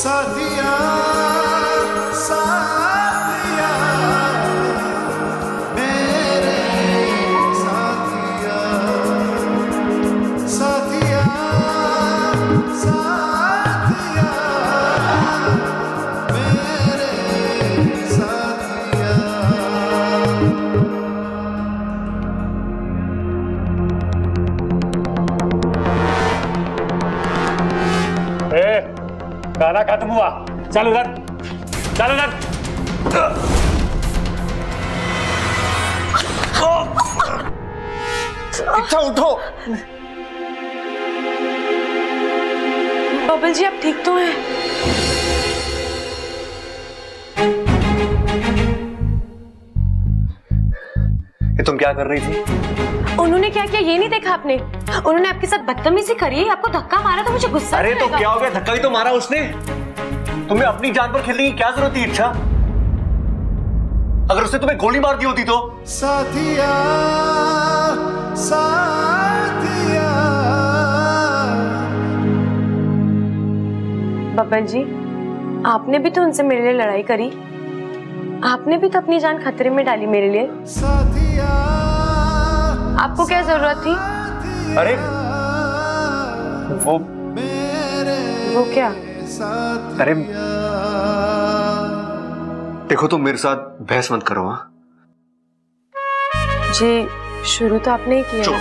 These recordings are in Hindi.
साथिया साथिया मेरे साथिया साथिया साथिया मेरे साथिया। गाना खत्म हुआ, चल उधर, चल उधर। अच्छा उठो। बबल जी आप ठीक तो हैं? ये तुम क्या कर रही थी? उन्होंने क्या किया ये नहीं देखा आपने? उन्होंने आपके साथ बदतमीजी करी है, आपको धक्का मारा तो मुझे गुस्सा अरे तो आएगा। क्या हो गया? धक्का ही तो मारा उसने। तुम्हें अपनी जान पर खेलने की क्या जरूरत थी इच्छा? अगर उसने तुम्हें गोली मार दी होती तो? साथिया साथिया। बबल जी आपने भी तो उनसे मेरे लिए लड़ाई करी, आपने भी तो अपनी जान खतरे में डाली मेरे लिए। साथिया आपको क्या जरूरत थी? अरे वो क्या? अरे देखो तुम मेरे साथ बहस मत करो। हाँ जी शुरू तो आपने ही किया। चुप।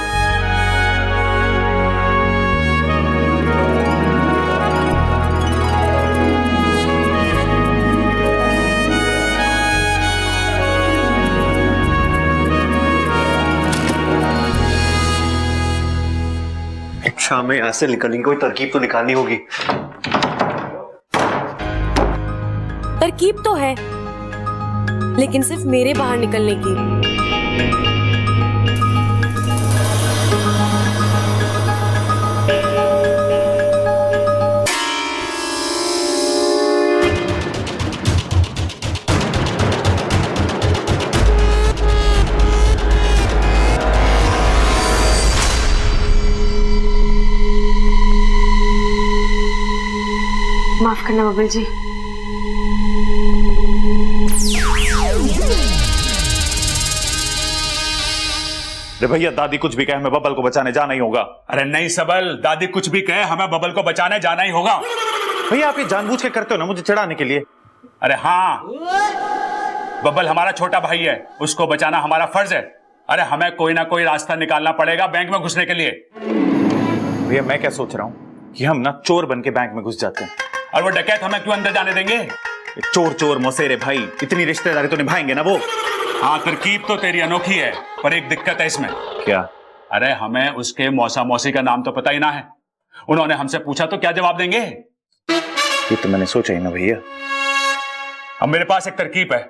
इच्छा में यहाँ से निकलने की कोई तरकीब तो निकालनी होगी। तरकीब तो है लेकिन सिर्फ मेरे बाहर निकलने की। माफ करना बबल जी। अरे भैया दादी कुछ भी कहे हमें बबल को बचाने जाना ही होगा। अरे नहीं सबल, दादी कुछ भी कहे हमें बबल को बचाने जाना ही होगा। भैया आप ये जानबूझ के करते हो ना मुझे चिढ़ाने के लिए। अरे हाँ, बबल हमारा छोटा भाई है, उसको बचाना हमारा फर्ज है। अरे हमें कोई ना कोई रास्ता निकालना पड़ेगा बैंक में घुसने के लिए। भैया मैं क्या सोच रहा हूँ कि हम ना चोर बन के बैंक में घुस जाते हैं। और वो डकैत हमें क्यों अंदर जाने देंगे? चोर चोर मौसेरे भाई, इतनी रिश्तेदारी तो निभाएंगे ना वो। हाँ तरकीब तो तेरी अनोखी है, पर एक दिक्कत है इसमें। क्या? अरे हमें उसके मौसा मौसी का नाम तो पता ही ना है। उन्होंने हमसे पूछा तो क्या जवाब देंगे? ये तो मैंने सोचा ही ना भैया। अब मेरे पास एक तरकीब है।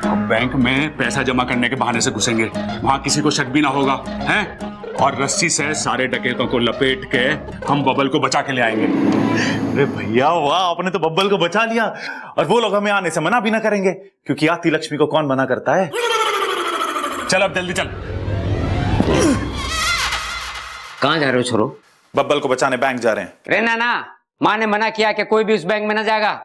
अब बैंक में पैसा जमा करने के बहाने से घुसेंगे, वहां किसी को शक भी ना होगा, हैं? और रस्सी से सारे डकैतों को लपेट के हम बबल को बचा के ले आएंगे। अरे भैया वाह, आपने तो बब्बल को बचा लिया और वो लोग हमें आने से मना भी ना करेंगे, क्योंकि आती लक्ष्मी को कौन मना करता है। चल अब जल्दी चल। कहाँ जा रहे हो छोरो? बब्बल को बचाने बैंक जा रहे हैं। रे ना, माँ ने मना किया कि कोई भी उस बैंक में ना जाएगा।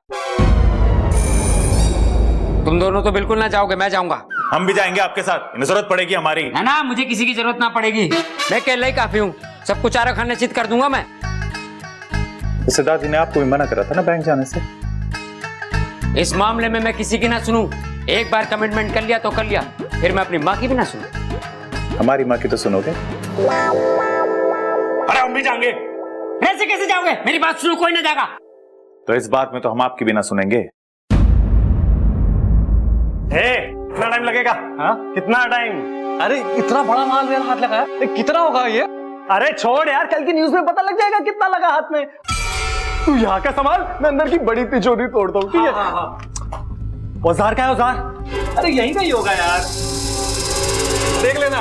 तुम दोनों तो बिल्कुल ना जाओगे, मैं जाऊंगा। हम भी जाएंगे आपके साथ, जरूरत पड़ेगी हमारी। ना मुझे किसी की जरूरत ना पड़ेगी, मैं अकेले ही काफी हूँ। सबको चारा खाने चित कर दूंगा मैं। जैसे दादी ने आपको भी मना करा था ना बैंक जाने से। इस मामले में मैं किसी की ना सुनूं। एक बार कमिटमेंट कर लिया तो कर लिया, फिर मैं अपनी माँ की भी ना सुनूं। हमारी माँ की तो सुनोगे। अरे हम भी जाएंगे। ऐसे कैसे जाओगे? मेरी बात सुनो, कोई ना जाएगा। तो इस बात में तो हम आपकी भी ना सुनेंगे। कितना टाइम लगेगा? हाँ कितना टाइम? अरे इतना बड़ा माल मेरा हाथ लगा है, कितना होगा ये? अरे छोड़ यार, कल की न्यूज में पता लग जाएगा कितना लगा हाथ में। तू यहाँ का संभाल, मैं अंदर की बड़ी तिजोरी तोड़ता हूँ, ठीक है? औजार क्या है औजार? अरे यही नहीं होगा यार, देख लेना।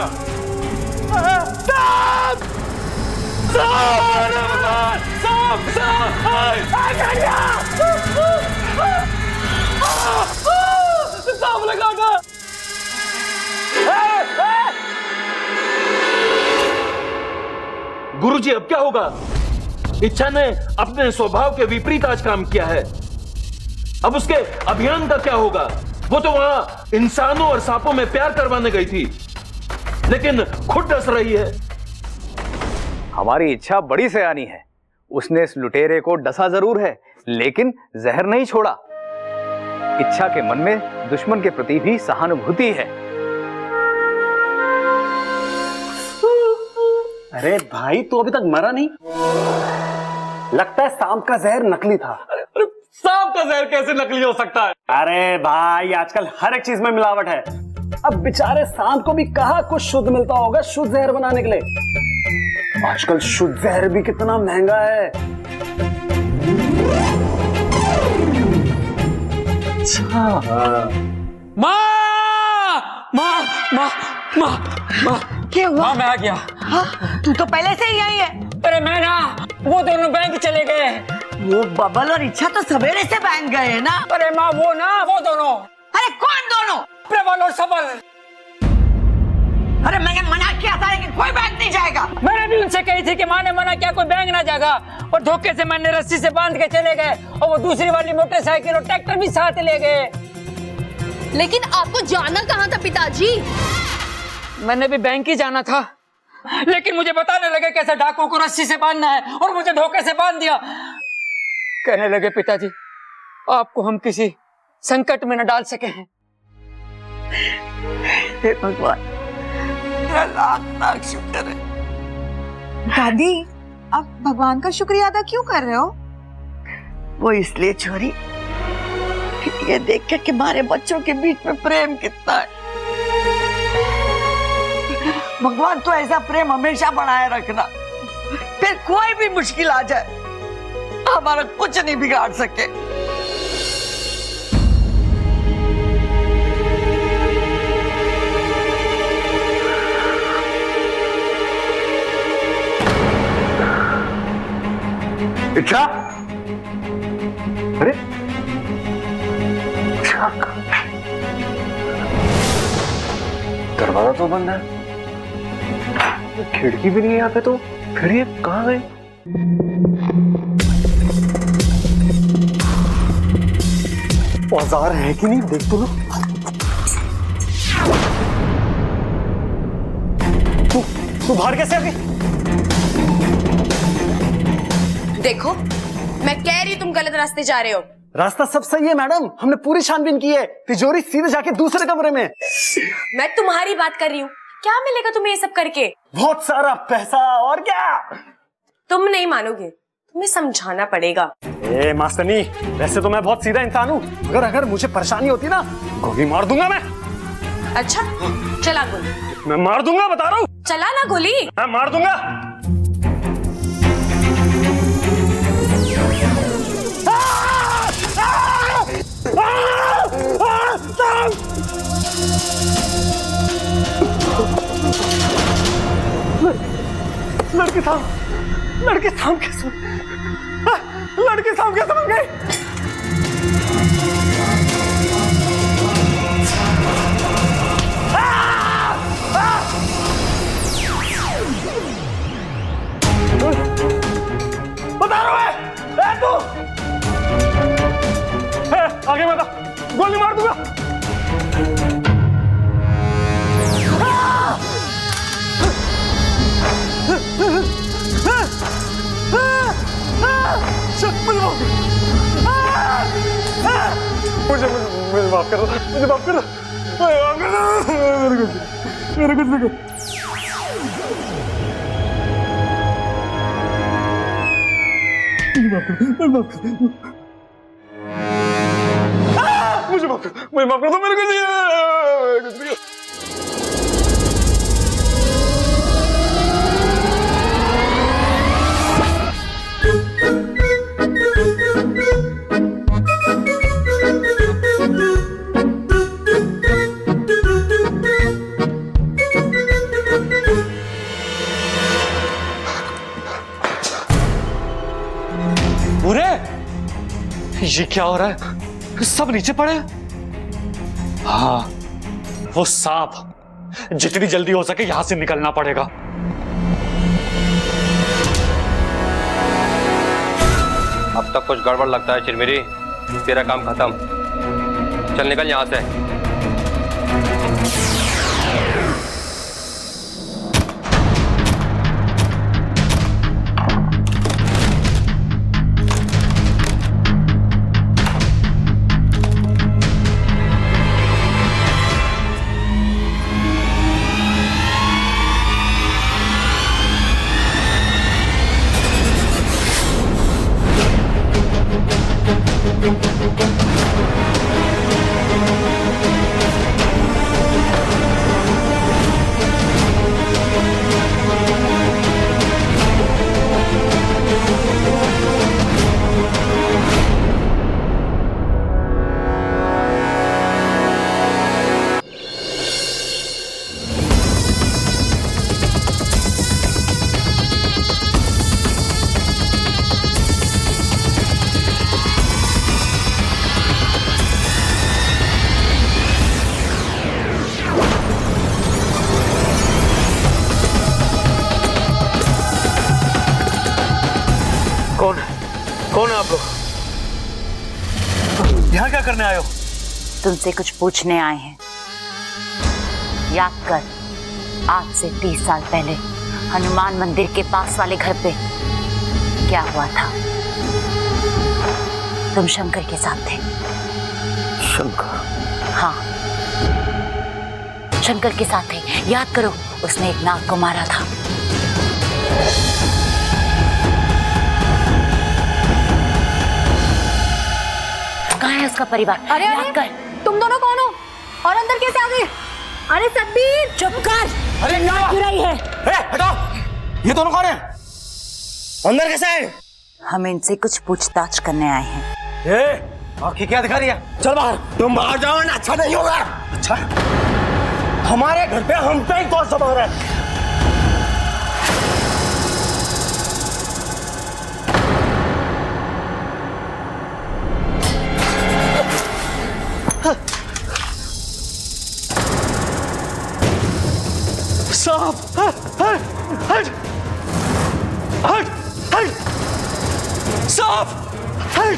सामने काटा। गुरुजी अब क्या होगा? इच्छा ने अपने स्वभाव के विपरीत आज काम किया है। अब उसके अभियान का क्या होगा? वो तो वहां इंसानों और सांपों में प्यार करवाने गई थी, लेकिन खुद डस रही है। हमारी इच्छा बड़ी सयानी है। उसने इस लुटेरे को डसा जरूर है, लेकिन जहर नहीं छोड़ा। इच्छा के मन में दुश्मन के प्रति भी सहानुभूति है। अरे भाई, तू अभी तक मरा नहीं? लगता है सांप का जहर नकली था। अरे सांप का जहर कैसे नकली हो सकता है? अरे भाई, आजकल हर एक चीज में मिलावट है। अब बेचारे सांप को भी कहाँ कुछ शुद्ध मिलता होगा शुद्ध जहर बनाने के लिए। आजकल शुद्ध जहर भी कितना महंगा है। माँ माँ माँ माँ माँ क्या हुआ? माँ मैं आ गया। हाँ, तू तो पहले से ही आई है। अरे मैं ना, वो दोनों बैंक चले गए। वो बबल और इच्छा तो सवेरे से बैंक गए हैं ना। अरे माँ वो दोनों। अरे कौन दोनों? प्रबल और सबल। अरे मैंने मना किया था कि कोई बैंक नहीं जाएगा। मैंने भी उनसे कही थी कि माँ ने मना किया कोई बैंक ना जाएगा, और धोखे से मैंने रस्सी से बांध के चले गए, और वो दूसरी वाली मोटरसाइकिल और ट्रैक्टर भी साथ ले गए। लेकिन आपको जाना कहाँ था पिताजी? मैंने भी बैंक ही जाना था, लेकिन मुझे बताने लगे कैसे डाकुओं को रस्सी से बांधना है, और मुझे धोखे से बांध दिया। कहने लगे पिताजी आपको हम किसी संकट में न डाल सके हैं। हे भगवान, लाख लाख शुक्र है। दादी, आप भगवान का शुक्रिया अदा क्यों कर रहे हो? वो इसलिए छोरी, ये देख के कि हमारे बच्चों के बीच में प्रेम कितना है। भगवान तो ऐसा प्रेम हमेशा बनाए रखना, फिर कोई भी मुश्किल आ जाए हमारा कुछ नहीं बिगाड़ सके। इच्छा, अरे दरवाजा तो बंद है, खिड़की भी नहीं है यहाँ पे, तो फिर ये कहाँ गए? औजार है कि नहीं देख तो लो। तू बाहर कैसे आ गई? देखो, मैं कह रही हूँ तुम गलत रास्ते जा रहे हो। रास्ता सब सही है मैडम, हमने पूरी छानबीन की है। तिजोरी सीधे जाके दूसरे कमरे में। मैं तुम्हारी बात कर रही हूँ। क्या मिलेगा तुम्हें ये सब करके? बहुत सारा पैसा, और क्या? तुम नहीं मानोगे, तुम्हें समझाना पड़ेगा। ए मास्टरनी, वैसे तो मैं बहुत सीधा इंसान हूँ, मगर अगर मुझे परेशानी होती ना, गोली मार दूंगा मैं। अच्छा, चला गोली। मैं मार दूंगा, बता रहा हूँ। चला ना गोली। मैं मार दूंगा। लड़के सांप कैसे बन गए? बता रहा है तू। आगे बता, गोली मार दूंगा। मुझे माफ कर दो, मुझे माफ कर दो, मेरे कुछ देखो। मुझे माफ कर दो, मेरे कुछ नहीं। ये क्या हो रहा है? सब नीचे पड़े। हाँ, वो सांप, जितनी जल्दी हो सके यहां से निकलना पड़ेगा। अब तक कुछ गड़बड़ लगता है चिरमिरी, तेरा काम खत्म। चल निकल यहाँ से। कौन है आप लोग? यहाँ क्या करने आए हो? तुमसे कुछ पूछने आए हैं। याद कर, आज से 30 साल पहले हनुमान मंदिर के पास वाले घर पे क्या हुआ था? तुम शंकर के साथ थे। शंकर? हाँ, शंकर के साथ थे। याद करो, उसने एक नाग को मारा था। कहाँ है उसका परिवार? अरे याद कर। तुम दोनों कौन हो और अंदर कैसे आ गए? अरे सतबीर चुप कर। अरे नाक गिराई है। हटाओ, ये दोनों कौन है? अंदर कैसे है? हम इनसे कुछ पूछताछ करने आए हैं। आँखें क्या दिखा रही है? चल बाहर। तुम बाहर जाओ ना, अच्छा नहीं होगा। अच्छा, हमारे घर पे हम पे ही कौन सा बाहर है? सांप! हट! हट! हट! हट! सांप! हट!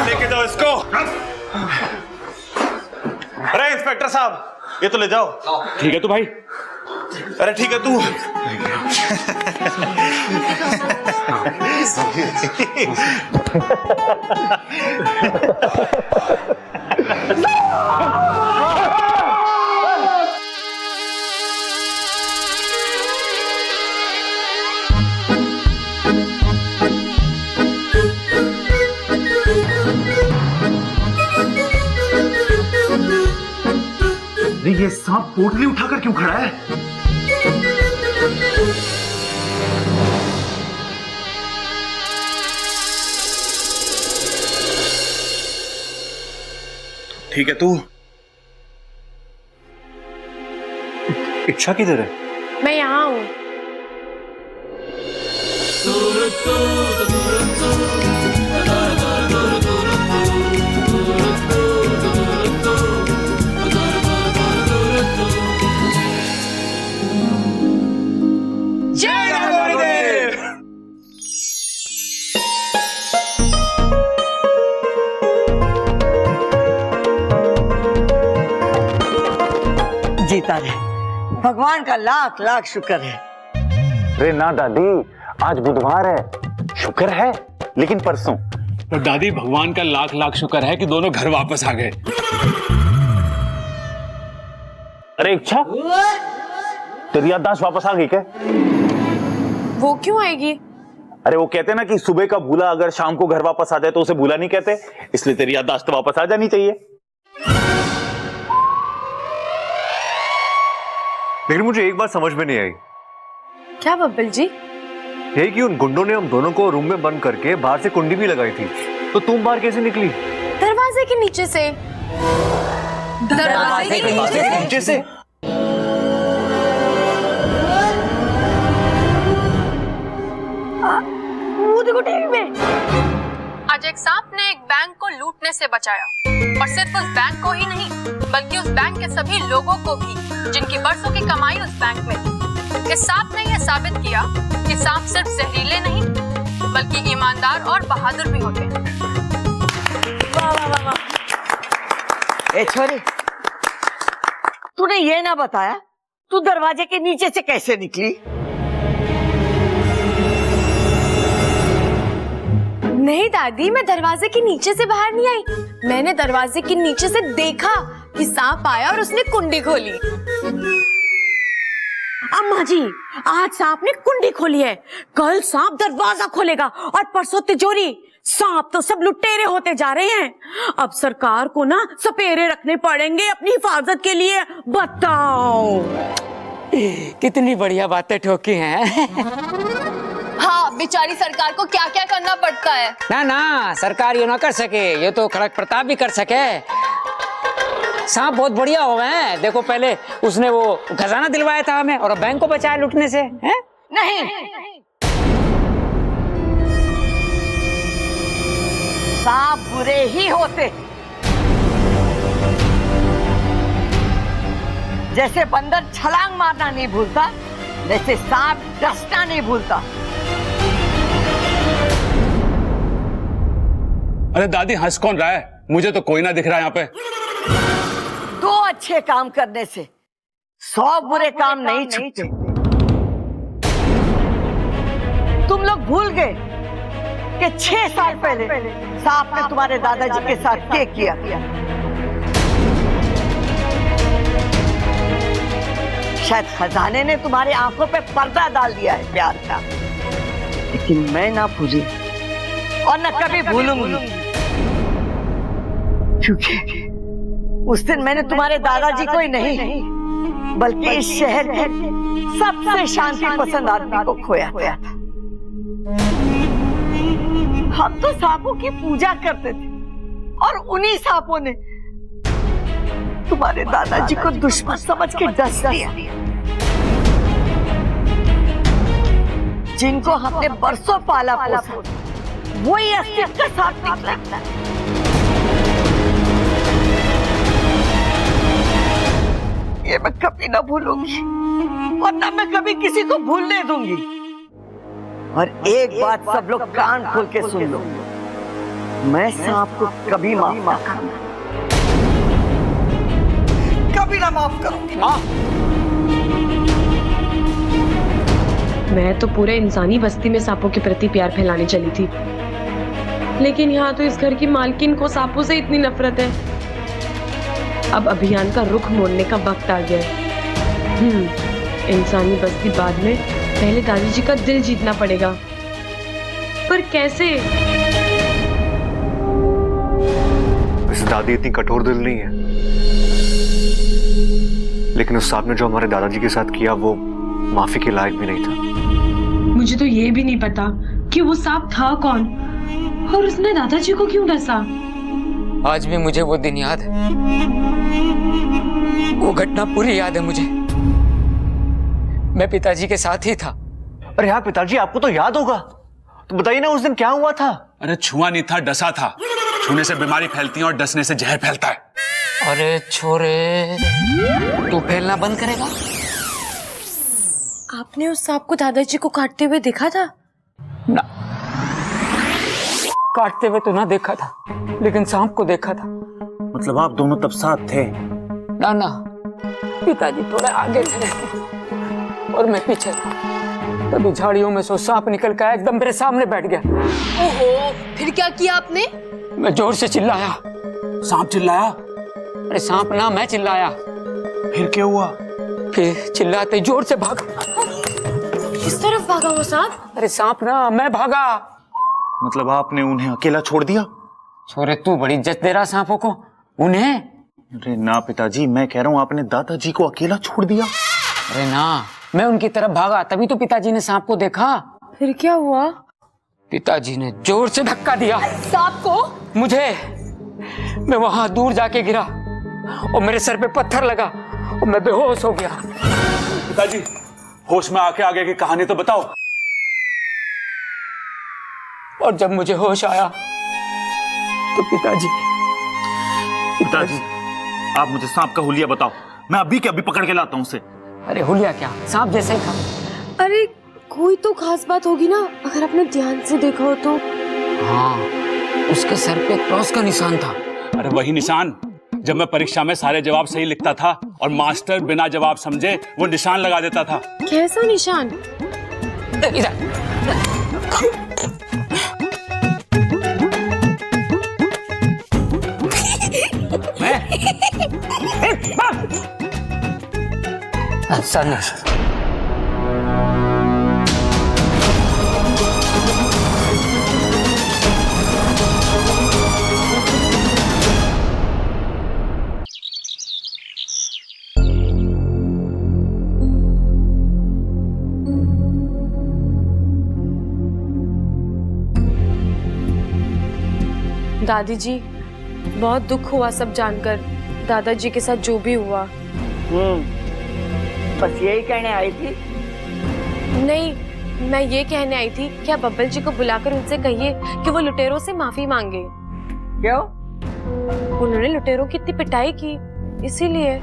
लेके जाओ इसको। अरे इंस्पेक्टर साहब, ये तो ले जाओ। ठीक है तो भाई। अरे ठीक है तू। ये सांप पोटली उठाकर क्यों खड़ा है? ठीक है तू। इच्छा किधर है? मैं यहाँ हूँ। जीता रहे, भगवान का लाख लाख शुक्र है। अरे ना दादी, आज बुधवार है। शुक्र है, लेकिन परसों। तो दादी, भगवान का लाख लाख शुक्र है कि दोनों घर वापस आ गए। अरे इच्छा, तेरी याददाश्त वापस आ गई क्या? वो क्यों आएगी? अरे वो कहते ना कि सुबह का भूला अगर शाम को घर वापस आ जाए तो उसे भूला नहीं कहते, इसलिए तेरी याददाश्त वापस आ जानी चाहिए। लेकिन मुझे एक बात समझ में नहीं आई। क्या बब्बल जी? ये कि उन गुंडों ने हम दोनों को रूम में बंद करके बाहर से कुंडी भी लगाई थी, तो तुम बाहर कैसे निकली? दरवाजे के नीचे से। दरवाजे के नीचे से? देखो टीवी में। आज एक सांप ने एक बैंक को लूटने से बचाया, और सिर्फ उस बैंक को ही नहीं बल्कि उस बैंक के सभी लोगों को भी जिनकी बरसों की कमाई उस बैंक में थी। इस सांप ने यह साबित किया कि सांप सिर्फ जहरीले नहीं बल्कि ईमानदार और बहादुर भी होते हैं। वाह वाह वाह वाह। ए छोरी, तूने ये ना बताया तू दरवाजे के नीचे से कैसे निकली? नहीं दादी, मैं दरवाजे के नीचे से बाहर नहीं आई। मैंने दरवाजे के नीचे से देखा कि सांप आया और उसने कुंडी खोली। अम्मा जी, आज सांप ने कुंडी खोली है, कल सांप दरवाजा खोलेगा और परसों तिजोरी। सांप तो सब लुटेरे होते जा रहे हैं। अब सरकार को ना सपेरे रखने पड़ेंगे अपनी हिफाजत के लिए। बताओ कितनी बढ़िया बातें ठोकी हैं। हाँ, बेचारी सरकार को क्या क्या करना पड़ता है। ना ना, सरकार ये ना कर सके, ये तो खड़क प्रताप भी कर सके। सांप बहुत बढ़िया हो गए हैं। देखो, पहले उसने वो खजाना दिलवाया था हमें और अब बैंक को बचाया लूटने से। हैं? नहीं, सांप बुरे ही होते। जैसे बंदर छलांग मारना नहीं भूलता, वैसे सांप डसना नहीं भूलता। अरे दादी, हंस कौन रहा है? मुझे तो कोई ना दिख रहा है यहाँ पे। 2 अच्छे काम करने से 100 बुरे काम नहीं छूटते। तुम लोग भूल गए कि 6 साल पहले सांप ने तुम्हारे दादाजी के साथ क्या किया। शायद खजाने ने तुम्हारी आंखों पे पर्दा डाल दिया है प्यार का, लेकिन मैं ना भूली और न कभी भूलूंगी, क्योंकि उस दिन मैंने तुम्हारे दादाजी को ही नहीं बल्कि इस शहर के सबसे शांति पसंद आदमी को खोया था। हम तो सांपों की पूजा करते थे और उन्हीं सांपों ने तुम्हारे दादाजी को दुश्मन समझ के डस दिया। जिनको हमने बरसों पाला पोसा, वही अस्तित्व का सांप निकला। ये मैं कभी ना भूलूंगी और ना मैं कभी किसी को भूलने दूंगी। और एक बात सब लोग कान खोल के सुन लो, मैं सांप को कभी माफ ना करूंगा, कभी ना माफ करूंगी। मैं तो पूरे इंसानी बस्ती में सांपों के प्रति प्यार फैलाने चली थी, लेकिन यहाँ तो इस घर की मालकिन को सांपों से इतनी नफरत है। अब अभियान का रुख मोड़ने का वक्त आ गया है। इंसानी बस्ती बाद में, पहले दादी जी का दिल जीतना पड़ेगा। पर कैसे? वैसे दादी इतनी कठोर दिल नहीं है, लेकिन उस सांप ने जो हमारे दादाजी के साथ किया वो माफी के लायक भी नहीं था। मुझे तो ये भी नहीं पता कि वो सांप था कौन और उसने दादाजी को क्यों डसा। आज भी मुझे वो दिन याद है, वो घटना पूरी याद है मुझे। मैं पिताजी के साथ ही था। अरे यार पिताजी, आपको तो याद होगा, तो बताइए ना उस दिन क्या हुआ था। अरे छुआ नहीं था, डसा था। छूने से बीमारी फैलती है और डसने से जहर फैलता है। अरे छोरे, तू फैलना बंद करेगा? आपने उस सांप को दादाजी को काटते हुए देखा था? ना, काटते हुए तो ना देखा था, लेकिन सांप को देखा था। मतलब आप दोनों तब साथ थे? ना ना, पिताजी थोड़े आगे थे और मैं पीछे था। तभी झाड़ियों में से सांप निकल कर एकदम मेरे सामने बैठ गया। ओहो, फिर क्या किया आपने? मैं जोर से चिल्लाया। सांप चिल्लाया? अरे सांप ना, मैं चिल्लाया। फिर क्या हुआ? फिर चिल्लाते जोर से भागा। किस तरफ भागा वो सांप? अरे सांप ना, मैं भागा। मतलब आपने उन्हें अकेला छोड़ दिया? छोरे, तू बड़ी इज्जत दे रहा सांपों को। उन्हें? अरे ना पिताजी, मैं कह रहा हूँ आपने दादाजी को अकेला छोड़ दिया। अरे ना, मैं उनकी तरफ भागा, तभी तो पिताजी ने सांप को देखा। फिर क्या हुआ? पिताजी ने जोर से धक्का दिया सांप को। मुझे। मैं वहां दूर जाके गिरा और मेरे सर पे पत्थर लगा और मैं बेहोश हो गया। पिताजी, होश में आके आगे की कहानी तो बताओ। और जब मुझे होश आया तो पिताजी पिताजी, आप मुझे सांप का हुलिया बताओ, मैं अभी के अभी पकड़ के लाता हूँ उसे। अरे हुलिया क्या, सांप जैसे ही था। अरे कोई तो खास बात होगी ना, अगर आपने ध्यान से देखा हो तो। हाँ, उसके सर पे क्रॉस का निशान था। अरे वही निशान जब मैं परीक्षा में सारे जवाब सही लिखता था और मास्टर बिना जवाब समझे वो निशान लगा देता था। कैसा निशान? दादी जी, बहुत दुख हुआ सब जानकर, दादाजी के साथ जो भी हुआ। बस यही कहने आई थी? नहीं, मैं ये कहने आई थी कि आप बब्बल जी को बुलाकर उनसे कहिए कि वो लुटेरों से माफी मांगे। क्यों? उन्होंने लुटेरों की इतनी पिटाई की, इसीलिए।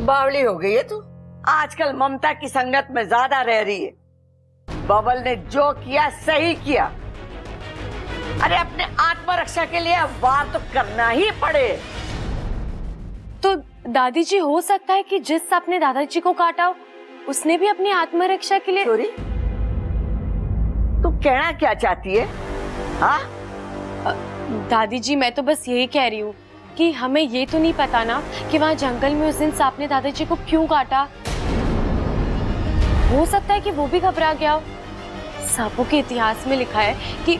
बावली हो गई है तू। आजकल ममता की संगत में ज्यादा रह रही है। बबल ने जो किया सही किया। अरे अपने आत्मरक्षा के लिए वार तो करना ही पड़े। तो दादी जी, हो सकता है कि जिस सांप ने दादाजी को काटा उसने भी अपनी आत्मरक्षा के लिए। सॉरी, तू कहना क्या चाहती है? हाँ? दादी जी, मैं तो बस यही कह रही हूँ कि हमें ये तो नहीं पता ना कि वहाँ जंगल में उस दिन सांप ने दादाजी को क्यों काटा। हो सकता है कि वो भी घबरा गया हो। सांपों के इतिहास में लिखा है कि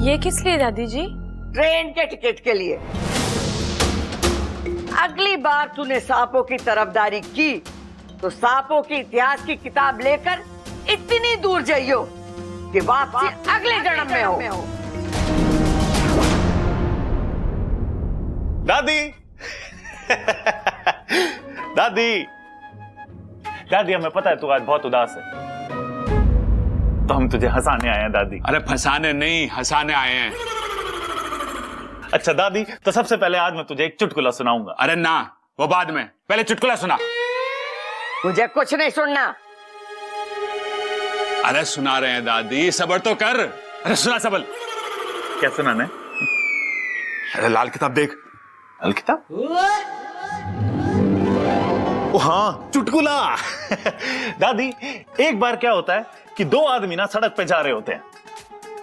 ये किस लिए दादी जी? ट्रेन के टिकट के लिए। अगली बार तूने सांपों की तरफदारी की तो सांपों के इतिहास की किताब लेकर इतनी दूर जाइयो कि वापसी अगले जन्म में हो। दादी दादी दादी, हमें पता है तू आज बहुत उदास है, तो हम तुझे हंसाने आए हैं दादी। अरे फंसाने नहीं, हंसाने आए हैं। अच्छा दादी, तो सबसे पहले आज मैं तुझे एक चुटकुला सुनाऊंगा। अरे ना, वो बाद में, पहले चुटकुला सुना। मुझे कुछ नहीं सुनना। अरे सुना रहे हैं दादी, सब्र तो कर। अरे सुना सबल। क्या सुनाना है? अरे लाल किताब देख। लाल किताब? ओ हाँ, चुटकुला। दादी, एक बार क्या होता है कि दो आदमी ना सड़क पे जा रहे होते हैं,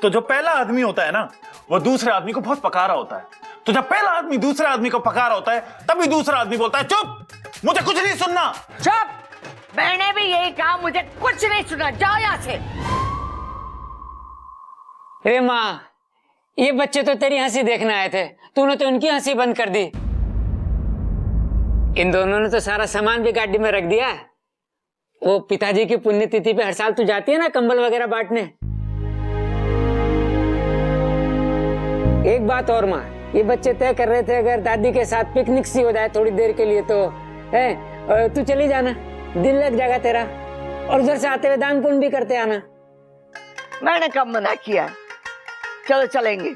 तो जो पहला आदमी होता है ना, वो दूसरे आदमी को बहुत पकारा होता है। तो जब पहला आदमी दूसरे आदमी को पकारा होता है, तभी दूसरा आदमी बोलता है, चुप, मुझे कुछ नहीं सुनना। चुप, मैंने भी यही कहा, मुझे कुछ नहीं सुना, जाओ यहाँ से। अरे माँ, ये बच्चे तो तेरी हंसी देखने आए थे, तूने तो उनकी हंसी बंद कर दी। इन दोनों ने तो सारा सामान भी गाड़ी में रख दिया। वो पिताजी की पुण्यतिथि पे हर साल तू जाती है ना कंबल वगैरह बांटने। एक बात और माँ, ये बच्चे तय कर रहे थे अगर दादी के साथ पिकनिक सी हो जाए थोड़ी देर के लिए तो है, तू चली जाना, दिल लग जाएगा तेरा, और उधर से आते हुए दान पुण्य भी करते आना। मैंने कब मना किया? चलो चलेंगे।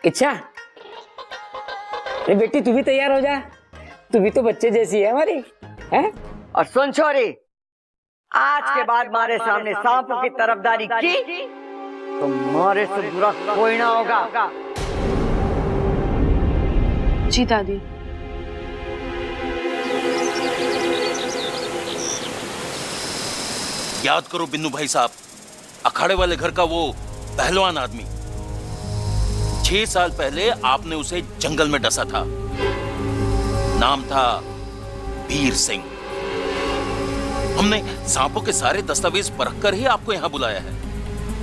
इच्छा, अरे बेटी तू भी तैयार हो जा, तू भी तो बच्चे जैसी है हमारी, है? और सुन छोरी, आज के बाद हमारे सामने सांपों की तरफदारी की तो मारे से बुरा कोई ना होगा। जी दादी। याद करो बिन्नू भाई साहब, अखाड़े वाले घर का वो पहलवान आदमी, 6 साल पहले आपने उसे जंगल में डसा था। नाम था वीर सिंह। हमने सांपों के सारे दस्तावेज परख कर ही आपको यहां बुलाया है।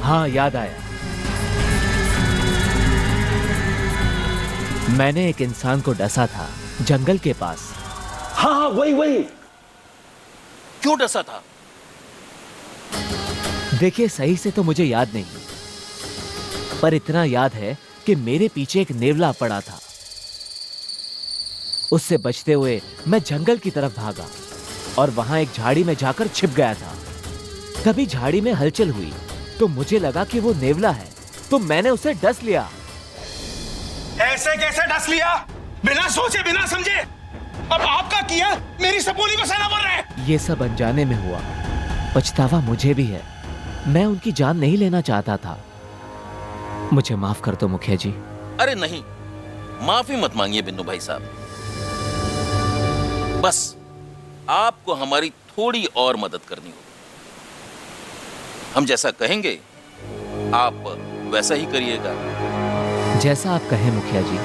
हाँ, याद आया। मैंने एक इंसान को डसा था जंगल के पास। हाँ, वही। क्यों डसा था? देखिए, सही से तो मुझे याद नहीं, पर इतना याद है कि मेरे पीछे एक नेवला पड़ा था। उससे बचते हुए मैं जंगल की तरफ भागा और वहां एक झाड़ी में जाकर छिप गया था। तभी झाड़ी में हलचल हुई तो मुझे लगा कि वो नेवला है, तो मैंने उसे डस लिया। ऐसे कैसे डस लिया? बिना सोचे बिना समझे। अब आपका किया मेरी सपोली को सना बोल रहे हैं। ये सब अनजाने में हुआ, पछतावा मुझे भी है। मैं उनकी जान नहीं लेना चाहता था। मुझे माफ कर दो मुखिया जी। अरे नहीं, माफी मत मांगिए बिन्नू भाई साहब। बस आपको हमारी थोड़ी और मदद करनी होगी। हम जैसा कहेंगे आप वैसा ही करिएगा। जैसा आप कहें मुखिया जी।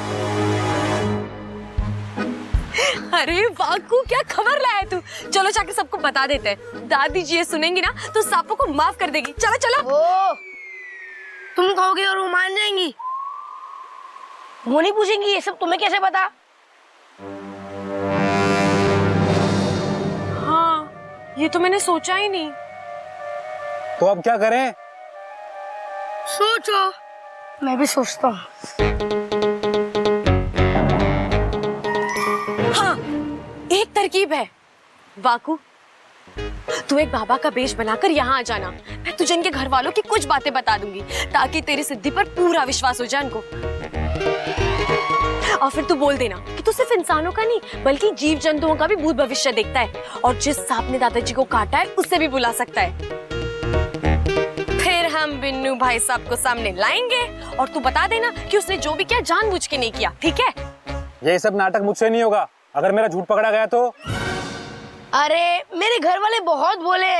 अरे वाकू, क्या खबर लाया तू? चलो जाके सबको बता देते हैं। दादी जी ये सुनेंगी ना तो सांपों को माफ कर देगी। चलो चलो। ओ, तुम कहोगे और वो मान जाएंगी? वो नहीं पूछेंगी ये सब तुम्हें कैसे पता? हाँ, ये तो मैंने सोचा ही नहीं। तो अब क्या करें? सोचो। मैं भी सोचता हूँ। हाँ, एक तरकीब है। वाकू, तू एक बाबा का वेश बनाकर यहाँ आ जाना। मैं तुझे इनके घर वालों की कुछ बातें बता दूंगी ताकि तेरी सिद्धि पर पूरा विश्वास हो जाए इनको। और फिर तू बोल देना कि तू सिर्फ इंसानों का नहीं बल्कि जीव जंतुओं का भी भूत भविष्य देखता है और जिस सांप ने दादाजी को काटा है उससे भी बुला सकता है। फिर हम बिन्नू भाई साहब को सामने लाएंगे और तू बता देना कि उसने जो भी किया जानबूझ के नहीं किया, ठीक है? ये सब नाटक मुझसे नहीं होगा। अगर मेरा झूठ पकड़ा गया तो? अरे मेरे घर वाले बहुत बोले,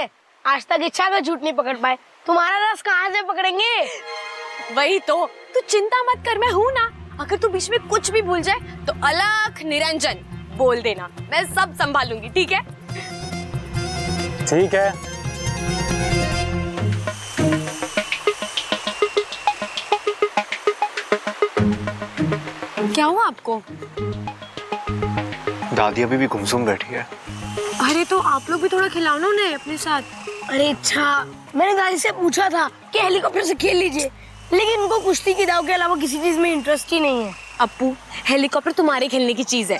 आज तक इच्छा का झूठ नहीं पकड़ पाए, तुम्हारा राज कहाँ से पकड़ेंगे? वही तो, तू चिंता मत कर, मैं हूँ ना। अगर तू बीच में कुछ भी भूल जाए तो अलख निरंजन बोल देना, मैं सब संभालूंगी, ठीक है? ठीक है। क्या हुआ आपको? दादी अभी भी गुमसुम बैठी है। अरे तो आप लोग भी थोड़ा खिलाओ ना उन्हें अपने साथ। अरे अच्छा, मैंने दादी से पूछा था कि हेलीकॉप्टर से खेल लीजिए, लेकिन उनको कुश्ती की दाव के अलावा किसी चीज में इंटरेस्ट ही नहीं है। अप्पू, हेलीकॉप्टर तुम्हारे खेलने की चीज है।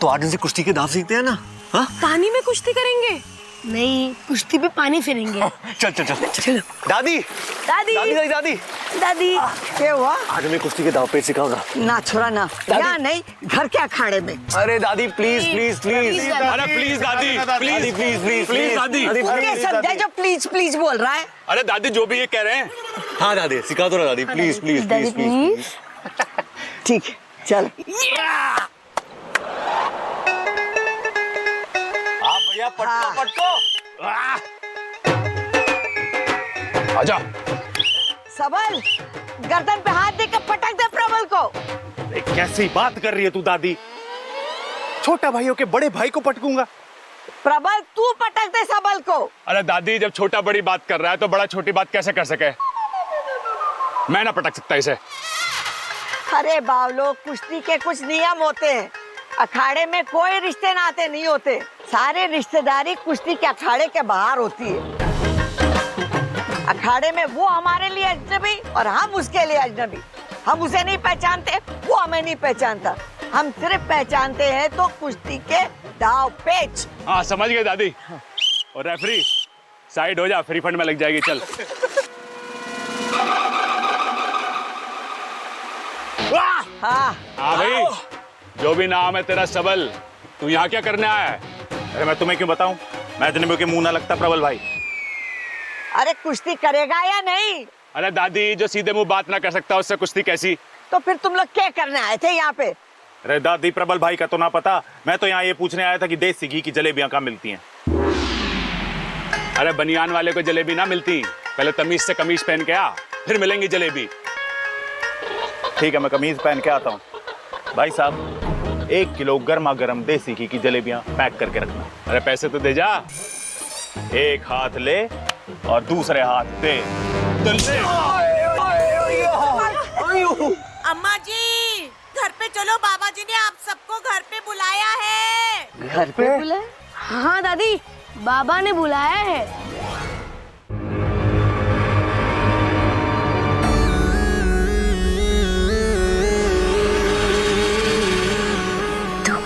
तो आज इनसे कुश्ती के दाव सीखते हैं ना? हाँ? पानी में कुश्ती करेंगे? नहीं, कुश्ती पे पानी फिरेंगे। चल चल चल चलो। दादी दादी दादी दादी दादी दादी क्या हुआ? आज मैं कुश्ती के दाव पे सिखाऊंगा। ना छोड़ा ना, यहाँ नहीं, घर के अखाड़े में। अरे दादी प्लीज प्लीज प्लीज। अरे प्लीज दादी, प्लीज प्लीज प्लीज प्लीज दादी। ये समझा जो प्लीज प्लीज बोल रहा है। अरे दादी जो भी ये कह रहे हैं। हाँ दादी सिखा दो ना दादी, प्लीज प्लीज प्लीज प्लीज। ठीक है, चल। भैया पटको पटको। आजा। सबल, गर्दन पे हाथ देकर पटक दे प्रबल को। कैसी बात कर रही है तू दादी? छोटा भाइयों के बड़े भाई को पटकूंगा? प्रबल तू पटक दे सबल को। अरे दादी जब छोटा बड़ी बात कर रहा है तो बड़ा छोटी बात कैसे कर सके? मैं ना पटक सकता इसे। अरे बावलो, कुश्ती के कुछ नियम होते हैं। अखाड़े में कोई रिश्ते नाते नहीं होते, सारे रिश्तेदारी कुश्ती के अखाड़े के बाहर होती है। अखाड़े में वो हमारे लिए अजनबी और हम उसके लिए अजनबी। हम उसे नहीं पहचानते, वो हमें नहीं पहचानता। हम सिर्फ पहचानते हैं तो कुश्ती के दाव पेच। हाँ समझ गए दादी। और रेफरी साइड हो जा, फ्री फंड में लग जाएगी। चल। हाँ भाई, जो भी नाम है तेरा सबल, तू यहाँ क्या करने आया है? अरे मैं तुम्हें क्यों बताऊं? मैं अजनबियों के मुंह ना लगता प्रबल भाई। अरे कुश्ती करेगा या नहीं? अरे दादी जो सीधे मुंह बात ना कर सकता उससे कुश्ती कैसी? तो फिर तुम लोग क्या करने आए थे यहाँ पे? अरे दादी प्रबल भाई का तो ना पता, मैं तो यहाँ ये पूछने आया था कि देसी घी की जलेबियां कहाँ मिलती हैं। अरे बनियान वाले को जलेबी ना मिलती, पहले तमीज से कमीज पहन के आ, फिर मिलेंगी जलेबी। ठीक है, मैं कमीज पहन के आता हूँ। भाई साहब 1 किलो गर्मा गर्म देसी घी की जलेबियां पैक करके रखना। अरे पैसे तो दे जा। एक हाथ ले और दूसरे हाथ दे। अम्मा जी, घर पे चलो, बाबा जी ने आप सबको घर पे बुलाया है। घर पे बुलाया? हाँ दादी, बाबा ने बुलाया है।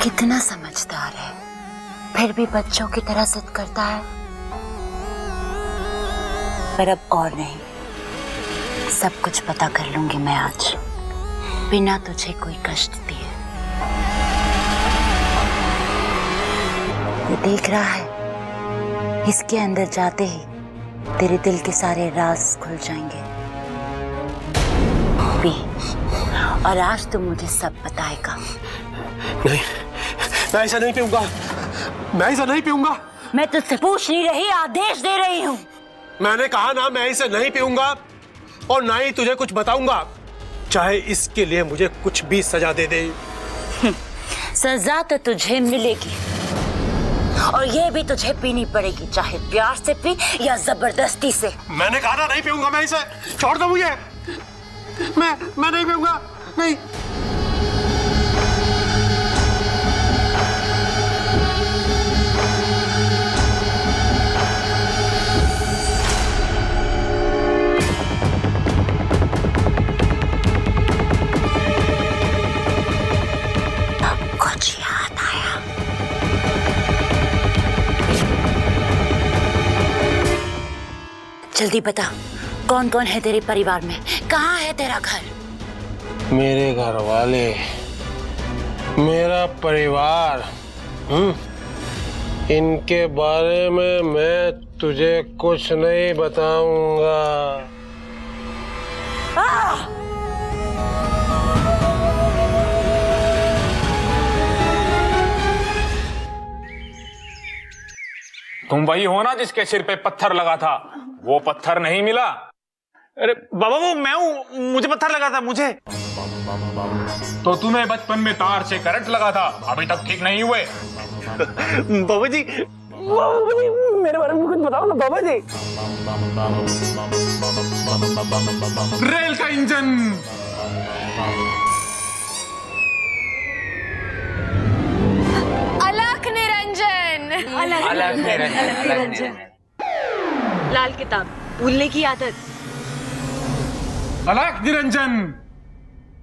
कितना समझदार है, फिर भी बच्चों की तरह जिद करता है। पर अब और नहीं, सब कुछ पता कर लूंगी मैं आज, बिना तुझे कोई कष्ट दिए। ये देख रहा है, इसके अंदर जाते ही तेरे दिल के सारे राज खुल जाएंगे। पी, और आज तो मुझे सब बताएगा। नहीं, मैं ऐसा नहीं पीऊंगा, मैं ऐसा नहीं पीऊंगा। मैं तुझसे पूछ नहीं रही, आदेश दे रही हूँ। मैंने कहा ना, मैं इसे नहीं पीऊंगा और ना ही तुझे कुछ बताऊंगा, चाहे इसके लिए मुझे कुछ भी सजा दे दे। सजा तो तुझे मिलेगी, और ये भी तुझे पीनी पड़ेगी, चाहे प्यार से पी या जबरदस्ती से। मैंने कहा ना नहीं पीऊंगा, मैं इसे, छोड़ दो मुझे। मैं नहीं पीऊंगा, नहीं। कुछ याद आया? जल्दी बता, कौन कौन है तेरे परिवार में? कहाँ है तेरा घर? मेरे घर वाले, मेरा परिवार, इनके बारे में मैं तुझे कुछ नहीं बताऊंगा। तुम वही हो ना जिसके सिर पे पत्थर लगा था? वो पत्थर नहीं मिला? अरे बाबा, वो मैं हूँ, मुझे पत्थर लगा था, मुझे। तो तुम्हें बचपन में तार से करंट लगा था, अभी तक ठीक नहीं हुए। बाबा जी, मेरे बारे में कुछ बताओ ना बाबा जी। रेल का इंजन। अलख निरंजन। अलग निरंजन। लाल किताब, भूलने की आदत। अलख निरंजन,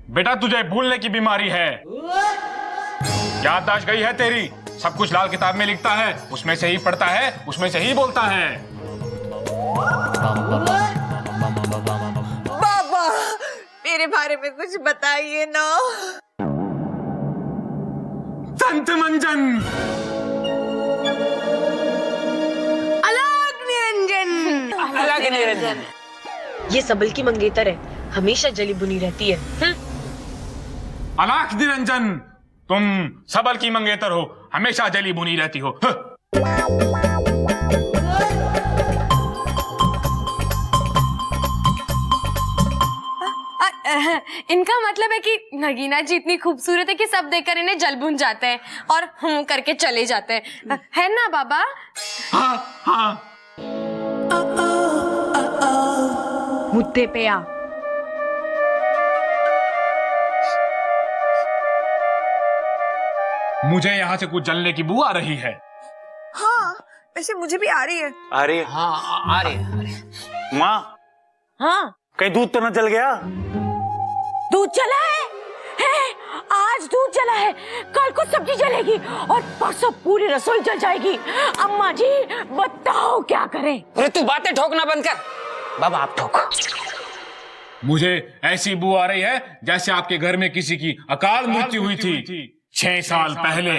बेटा तुझे भूलने की बीमारी है। याददाश्त गई है तेरी, सब कुछ लाल किताब में लिखता है, उसमें से ही पढ़ता है, उसमें से ही बोलता है। बाबा, मेरे बारे में कुछ बताइए ना। संत मंजन। अलग निरंजन। अलग निरंजन। ये सबल की मंगेतर है, हमेशा जली बुनी रहती है। अलख निरंजन, तुम सबल की मंगेतर हो, हमेशा जली बुनी रहती हो। इनका मतलब है कि नगीना जी इतनी खूबसूरत है कि सब देखकर इन्हें जल भुन जाते हैं और हम करके चले जाते हैं, है ना बाबा? हाँ हाँ। मुद्दे पे आ। मुझे यहाँ से कुछ जलने की बू आ रही है। हाँ, वैसे मुझे भी आ रही है। अरे हाँ, आ रही। माँ, हाँ, कहीं दूध तो न जल गया? दूध जला है? आज दूध जला है, कल को सब्जी जलेगी और परसों पूरी रसोई जल जाएगी। अम्मा जी बताओ क्या करें? अरे तू बातें ठोकना बंद कर। बाबा आप ठोको। मुझे ऐसी बू आ रही है जैसे आपके घर में किसी की अकाल मृत्यु हुई थी 6 साल पहले।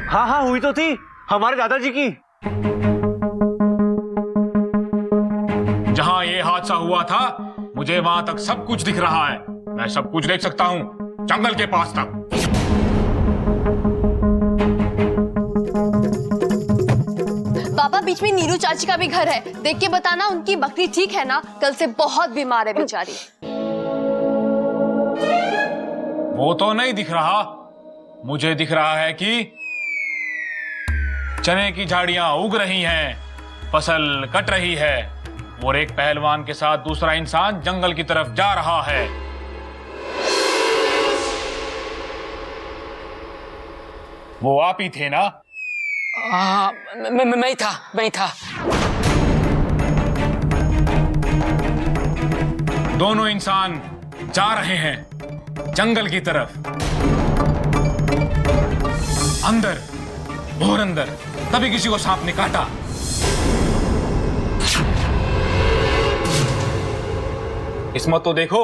हाँ हाँ, हुई तो थी, हमारे दादाजी की। जहां ये हादसा हुआ था, मुझे वहां तक सब कुछ दिख रहा है। मैं सब कुछ देख सकता हूँ, जंगल के पास तक। बाबा, बीच में नीरू चाची का भी घर है, देख के बताना उनकी बकरी ठीक है ना? कल से बहुत बीमार है बेचारी। वो तो नहीं दिख रहा, मुझे दिख रहा है कि चने की झाड़ियां उग रही हैं, फसल कट रही है और एक पहलवान के साथ दूसरा इंसान जंगल की तरफ जा रहा है। वो आप ही थे ना? हाँ, मैं था। दोनों इंसान जा रहे हैं जंगल की तरफ। अंदर, और अंदर, तभी किसी को सांप ने काटा। किस्मत तो देखो,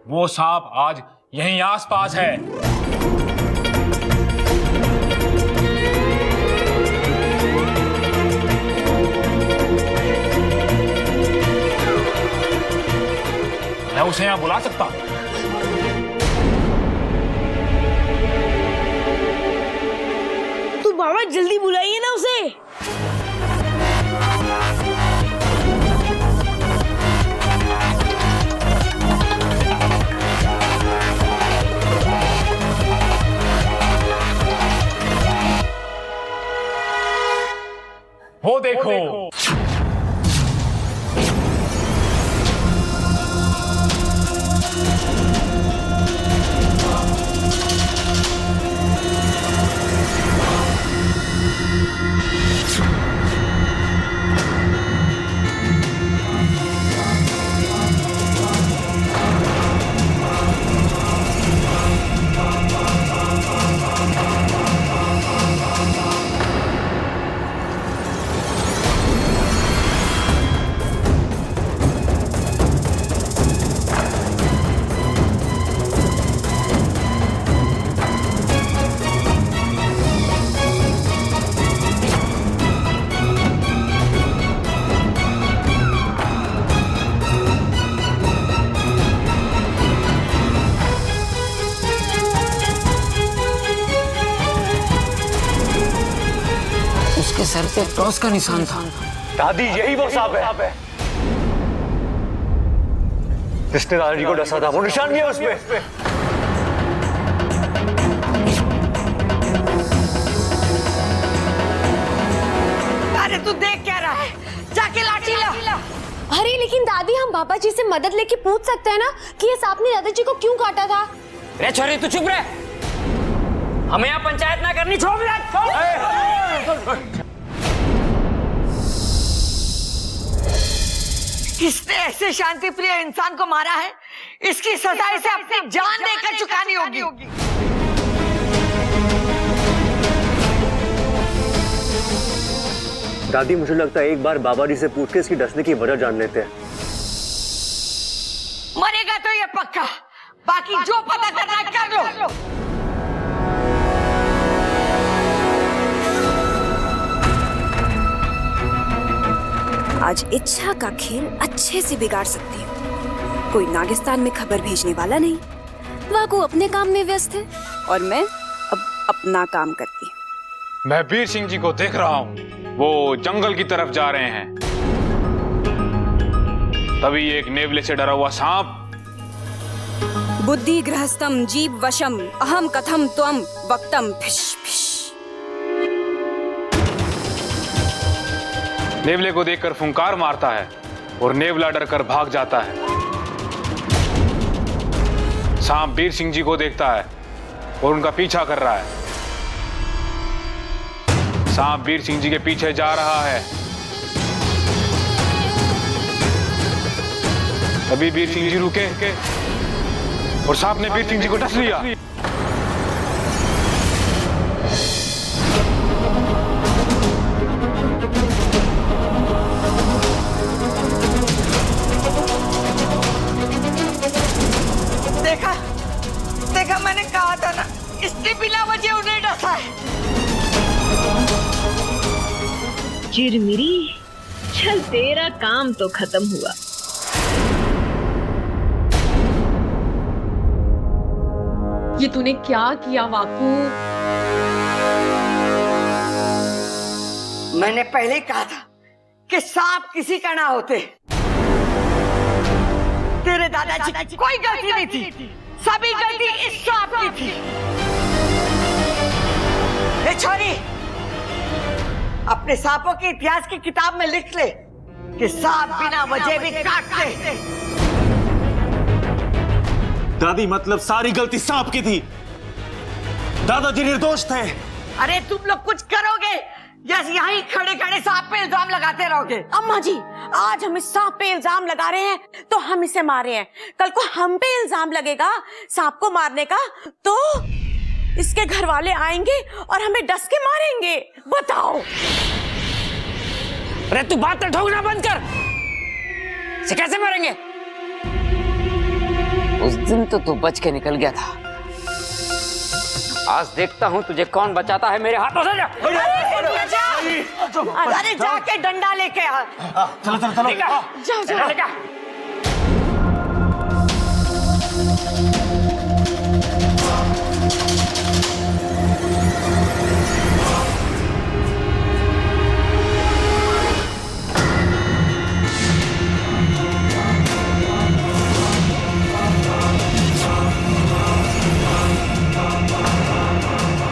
वो सांप आज यहीं आसपास है। मैं उसे यहां बुला सकता हूं। तो बाबा जल्दी बुलाइए ना उसे। वो देखो, उसके सर पे क्रॉस का निशान था। दादी यही वो सांप है जिसने दादाजी को डसा था। वो निशान भी है उसमें। अरे तू देख क्या रहा है, जाके लाठी ला। अरे लेकिन दादी, हम बाबा जी से मदद लेके पूछ सकते हैं ना कि ये सांप ने दादाजी को क्यों काटा था। रे छोरी तू चुप रह, हमें यहाँ पंचायत ना करनी। छोड़ दे। किसने ऐसे शांति प्रिय इंसान को मारा है, इसकी सजा इसे अपनी जान देकर चुकानी होगी। दादी मुझे लगता है एक बार बाबा जी से पूछ के इसकी डसने की वजह जान लेते हैं। मरेगा तो ये पक्का, बाकी जो पता करना है कर लो। आज इच्छा का खेल अच्छे से बिगाड़ सकती हूँ। कोई नागिस्तान में खबर भेजने वाला नहीं, वाकू अपने काम में व्यस्त है और मैं अब अपना काम करती हूँ। मैं वीर सिंह जी को देख रहा हूँ, वो जंगल की तरफ जा रहे हैं। तभी एक नेवले से डरा हुआ सांप, बुद्धि गृहस्थम जीव वशम अहम कथम त्वम वक्तम फिश फिश, नेवले को देखकर फुंकार मारता है और नेवला डरकर भाग जाता है। सांप वीर सिंह जी को देखता है और उनका पीछा कर रहा है। सांप वीर सिंह जी के पीछे जा रहा है। तभी वीर सिंह जी रुके और सांप ने वीर सिंह जी को डस लिया। देखा मैंने कहा था ना, इसने बिना वजह उन्हें डसा है। चिरमिरी, चल तेरा काम तो खत्म हुआ। ये तूने क्या किया वाकू? मैंने पहले ही कहा था कि सांप किसी का ना होते। तेरे दादाजी की कोई गलती नहीं थी, सभी गलती इस सांप की थी। ए छोरी, अपने सांपों के इतिहास की किताब में लिख ले कि सांप बिना वजह भी काटते। दादी मतलब सारी गलती सांप की थी, दादाजी निर्दोष थे। अरे तुम लोग कुछ करोगे या यहीं खड़े खड़े सांप पे इल्जाम लगाते रहोगे? अम्मा जी, आज हम इस सांप पे इल्जाम लगा रहे हैं तो हम इसे मार रहे हैं, कल को हम पे इल्जाम लगेगा सांप को मारने का तो इसके घर वाले आएंगे और हमें डस के मारेंगे। बताओ। अरे तू बात तो ठोकना बंद कर। इसे कैसे मारेंगे? उस दिन तो तू बच के निकल गया था, आज देखता हूँ तुझे कौन बचाता है मेरे हाथों से। अरे जाके डंडा लेके आ। चलो चलो चलो जाओ जाओ।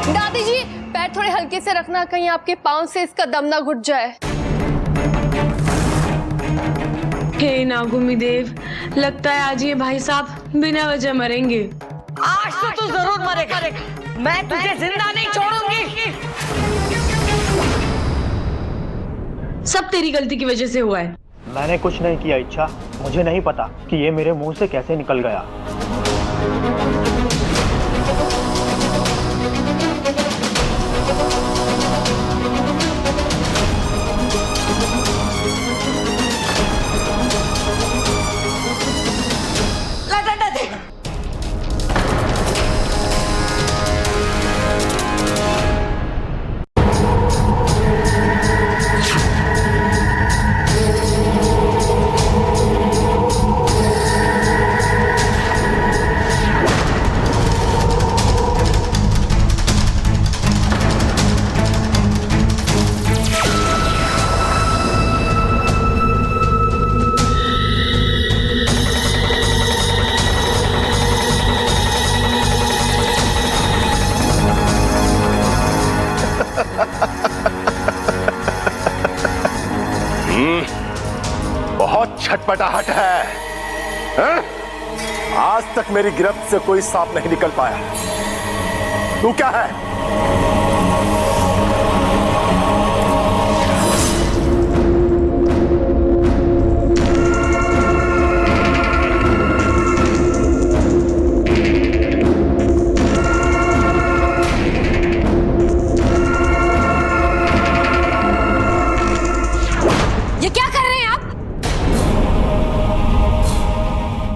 दादी जी, पैर थोड़े हल्के से रखना, कहीं आपके पाँव से इसका दम ना घुट जाए। हे नागुमी देव, लगता है आज ये भाई साहब बिना वजह मरेंगे। आज तो तू जरूर मरेगा, मैं तुझे जिंदा नहीं छोड़ूंगी। सब तेरी गलती की वजह से हुआ है। मैंने कुछ नहीं किया इच्छा, मुझे नहीं पता कि ये मेरे मुंह से कैसे निकल गया। बहुत छटपटाहट है, हैं? आज तक मेरी गिरफ्त से कोई सांप नहीं निकल पाया। तू क्या है?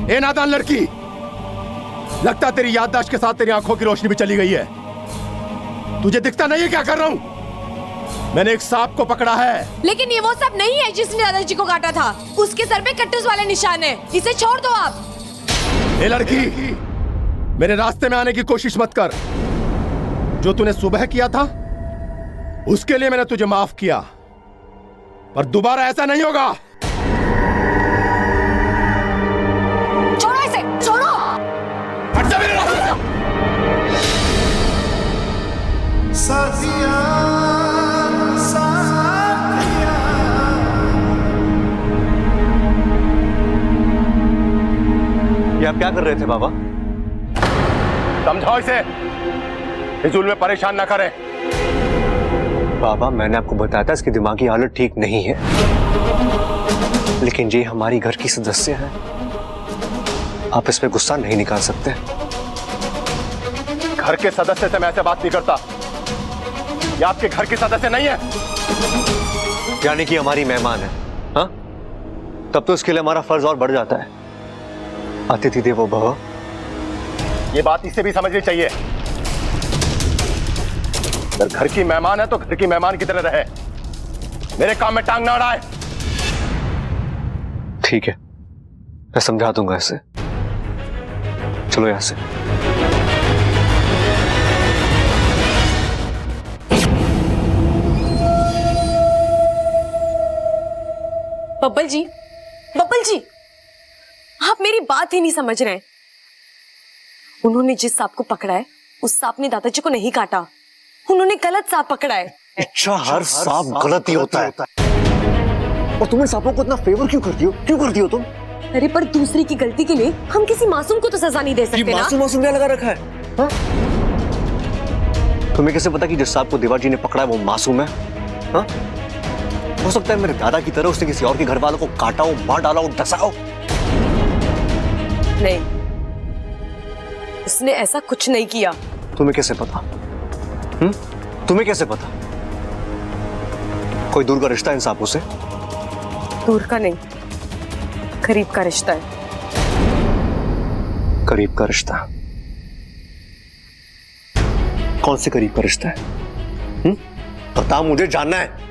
ए नादान लड़की, लगता तेरी याददाश्त के साथ तेरी आंखों की रोशनी भी चली गई है। तुझे दिखता नहीं है क्या कर रहा हूं? मैंने एक सांप को पकड़ा है। लेकिन ये वो सांप नहीं है जिसने दादाजी को काटा था। उसके सर पे कट्टूस वाले निशान है, इसे छोड़ दो आप। ए लड़की, मेरे रास्ते में आने की कोशिश मत कर। जो तूने सुबह किया था उसके लिए मैंने तुझे माफ किया, पर दोबारा ऐसा नहीं होगा। छोड़ो इसे, छोड़ो। हट जा मेरे रास्ते से। साथिया, साथिया। ये आप क्या कर रहे थे बाबा? समझाओ इसे, फिजूल में परेशान ना करें। बाबा, मैंने आपको बताया था इसकी दिमागी हालत ठीक नहीं है, लेकिन ये हमारी घर की सदस्य है, आप इस पे गुस्सा नहीं निकाल सकते। घर के सदस्य से मैं ऐसे बात नहीं करता। ये आपके घर की सदस्य नहीं है। यानी कि हमारी मेहमान है, हाँ? तब तो इसके लिए हमारा फर्ज और बढ़ जाता है। अतिथि देवो भव। ये बात इसे भी समझनी चाहिए। अगर घर की मेहमान है तो घर की मेहमान की तरह रहे, मेरे काम में टांग ना अड़ाए। ठीक है, मैं समझा दूंगा इसे। चलो यहां से। बब्बल जी, बब्बल जी, आप मेरी बात ही नहीं समझ रहे। उन्होंने जिस सांप को पकड़ा है उस सांप ने दादाजी को नहीं काटा, उन्होंने गलत सांप पकड़ा है। अच्छा, हर सांप गलत ही होता है। और तुम इन सांपों को इतना फेवर क्यों करती हो? क्यों करती हो तुम? अरे पर दूसरे की गलती के लिए हम किसी मासूम को तो सजा नहीं दे सकते ना। मासूम क्या लगा रखा है? हा? तुम्हें कैसे पता कि जिस सांप को देवा जी ने पकड़ा है वो मासूम है? हाँ? हो सकता है मेरे दादा की तरह उसने किसी और के घर वालों को काटा हो, मार डाला हो, डसा हो। नहीं, उसने ऐसा कुछ नहीं किया। तुम्हें कैसे पता? तुम्हें कैसे पता? कोई दूर का रिश्ता है इन सांपों से? दूर का नहीं, करीब का रिश्ता है। करीब का रिश्ता? कौन से करीब का रिश्ता है? बता, मुझे जानना है।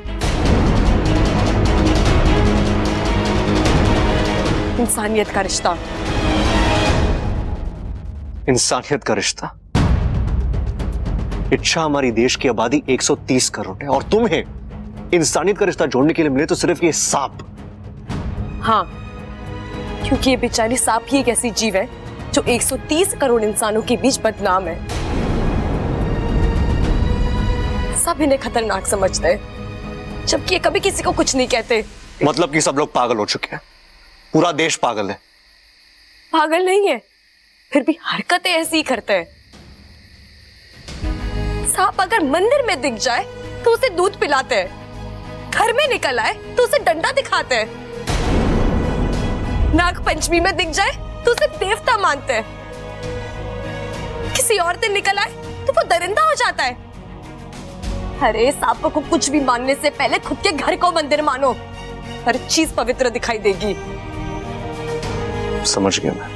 इंसानियत का रिश्ता। इंसानियत का रिश्ता? इच्छा हमारी देश की आबादी 130 करोड़ है और तुम्हें इंसानियत का रिश्ता जोड़ने के लिए मिले तो सिर्फ ये सांप। हाँ, क्योंकि ये बेचारी सांप ही एक ऐसी जीव है जो 130 करोड़ इंसानों के बीच बदनाम है। सब इन्हें खतरनाक समझते हैं, जबकि ये कभी किसी को कुछ नहीं कहते। मतलब कि सब लोग पागल हो चुके हैं, पूरा देश पागल है। पागल नहीं है, फिर भी हरकतें ऐसी ही करते हैं। सांप अगर मंदिर में दिख जाए तो उसे दूध पिलाते हैं, घर में निकल आए तो उसे डंडा दिखाते हैं, नाग पंचमी में दिख जाए तो उसे देवता मानते हैं, किसी और दिन निकल आए तो वो दरिंदा हो जाता है। अरे सांप को कुछ भी मानने से पहले खुद के घर को मंदिर मानो, हर चीज पवित्र दिखाई देगी। समझ गया मैं,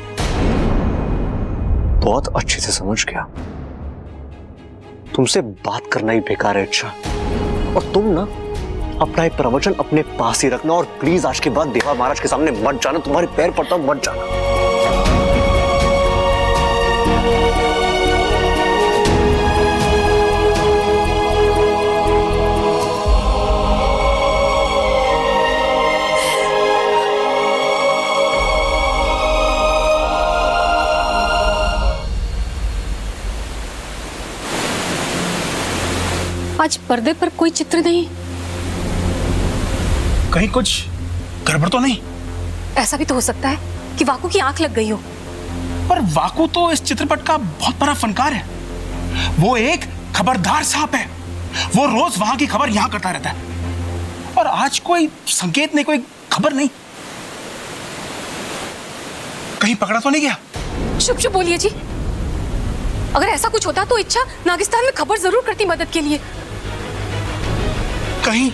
बहुत अच्छे से समझ गया। तुमसे बात करना ही बेकार है। अच्छा, और तुम ना अपना एक प्रवचन अपने पास ही रखना और प्लीज आज के बाद देवा महाराज के सामने मत जाना। तुम्हारे पैर पड़ता हूं, मत जाना। आज पर्दे पर कोई चित्र नहीं। कहीं कुछ गड़बड़ तो नहीं? ऐसा भी तो हो सकता है कि वाकू की आंख लग गई हो। पर वाकू तो इस चित्रपट का बहुत बड़ा फनकार है। वो एक खबरदार सांप है। वो रोज वहां की खबर यहां करता रहता है और आज कोई संकेत नहीं, कोई खबर नहीं। कहीं पकड़ा तो नहीं गया? चुप चुप बोलिए जी। अगर ऐसा कुछ होता तो इच्छा नागिस्तान में खबर जरूर करती मदद के लिए। कहीं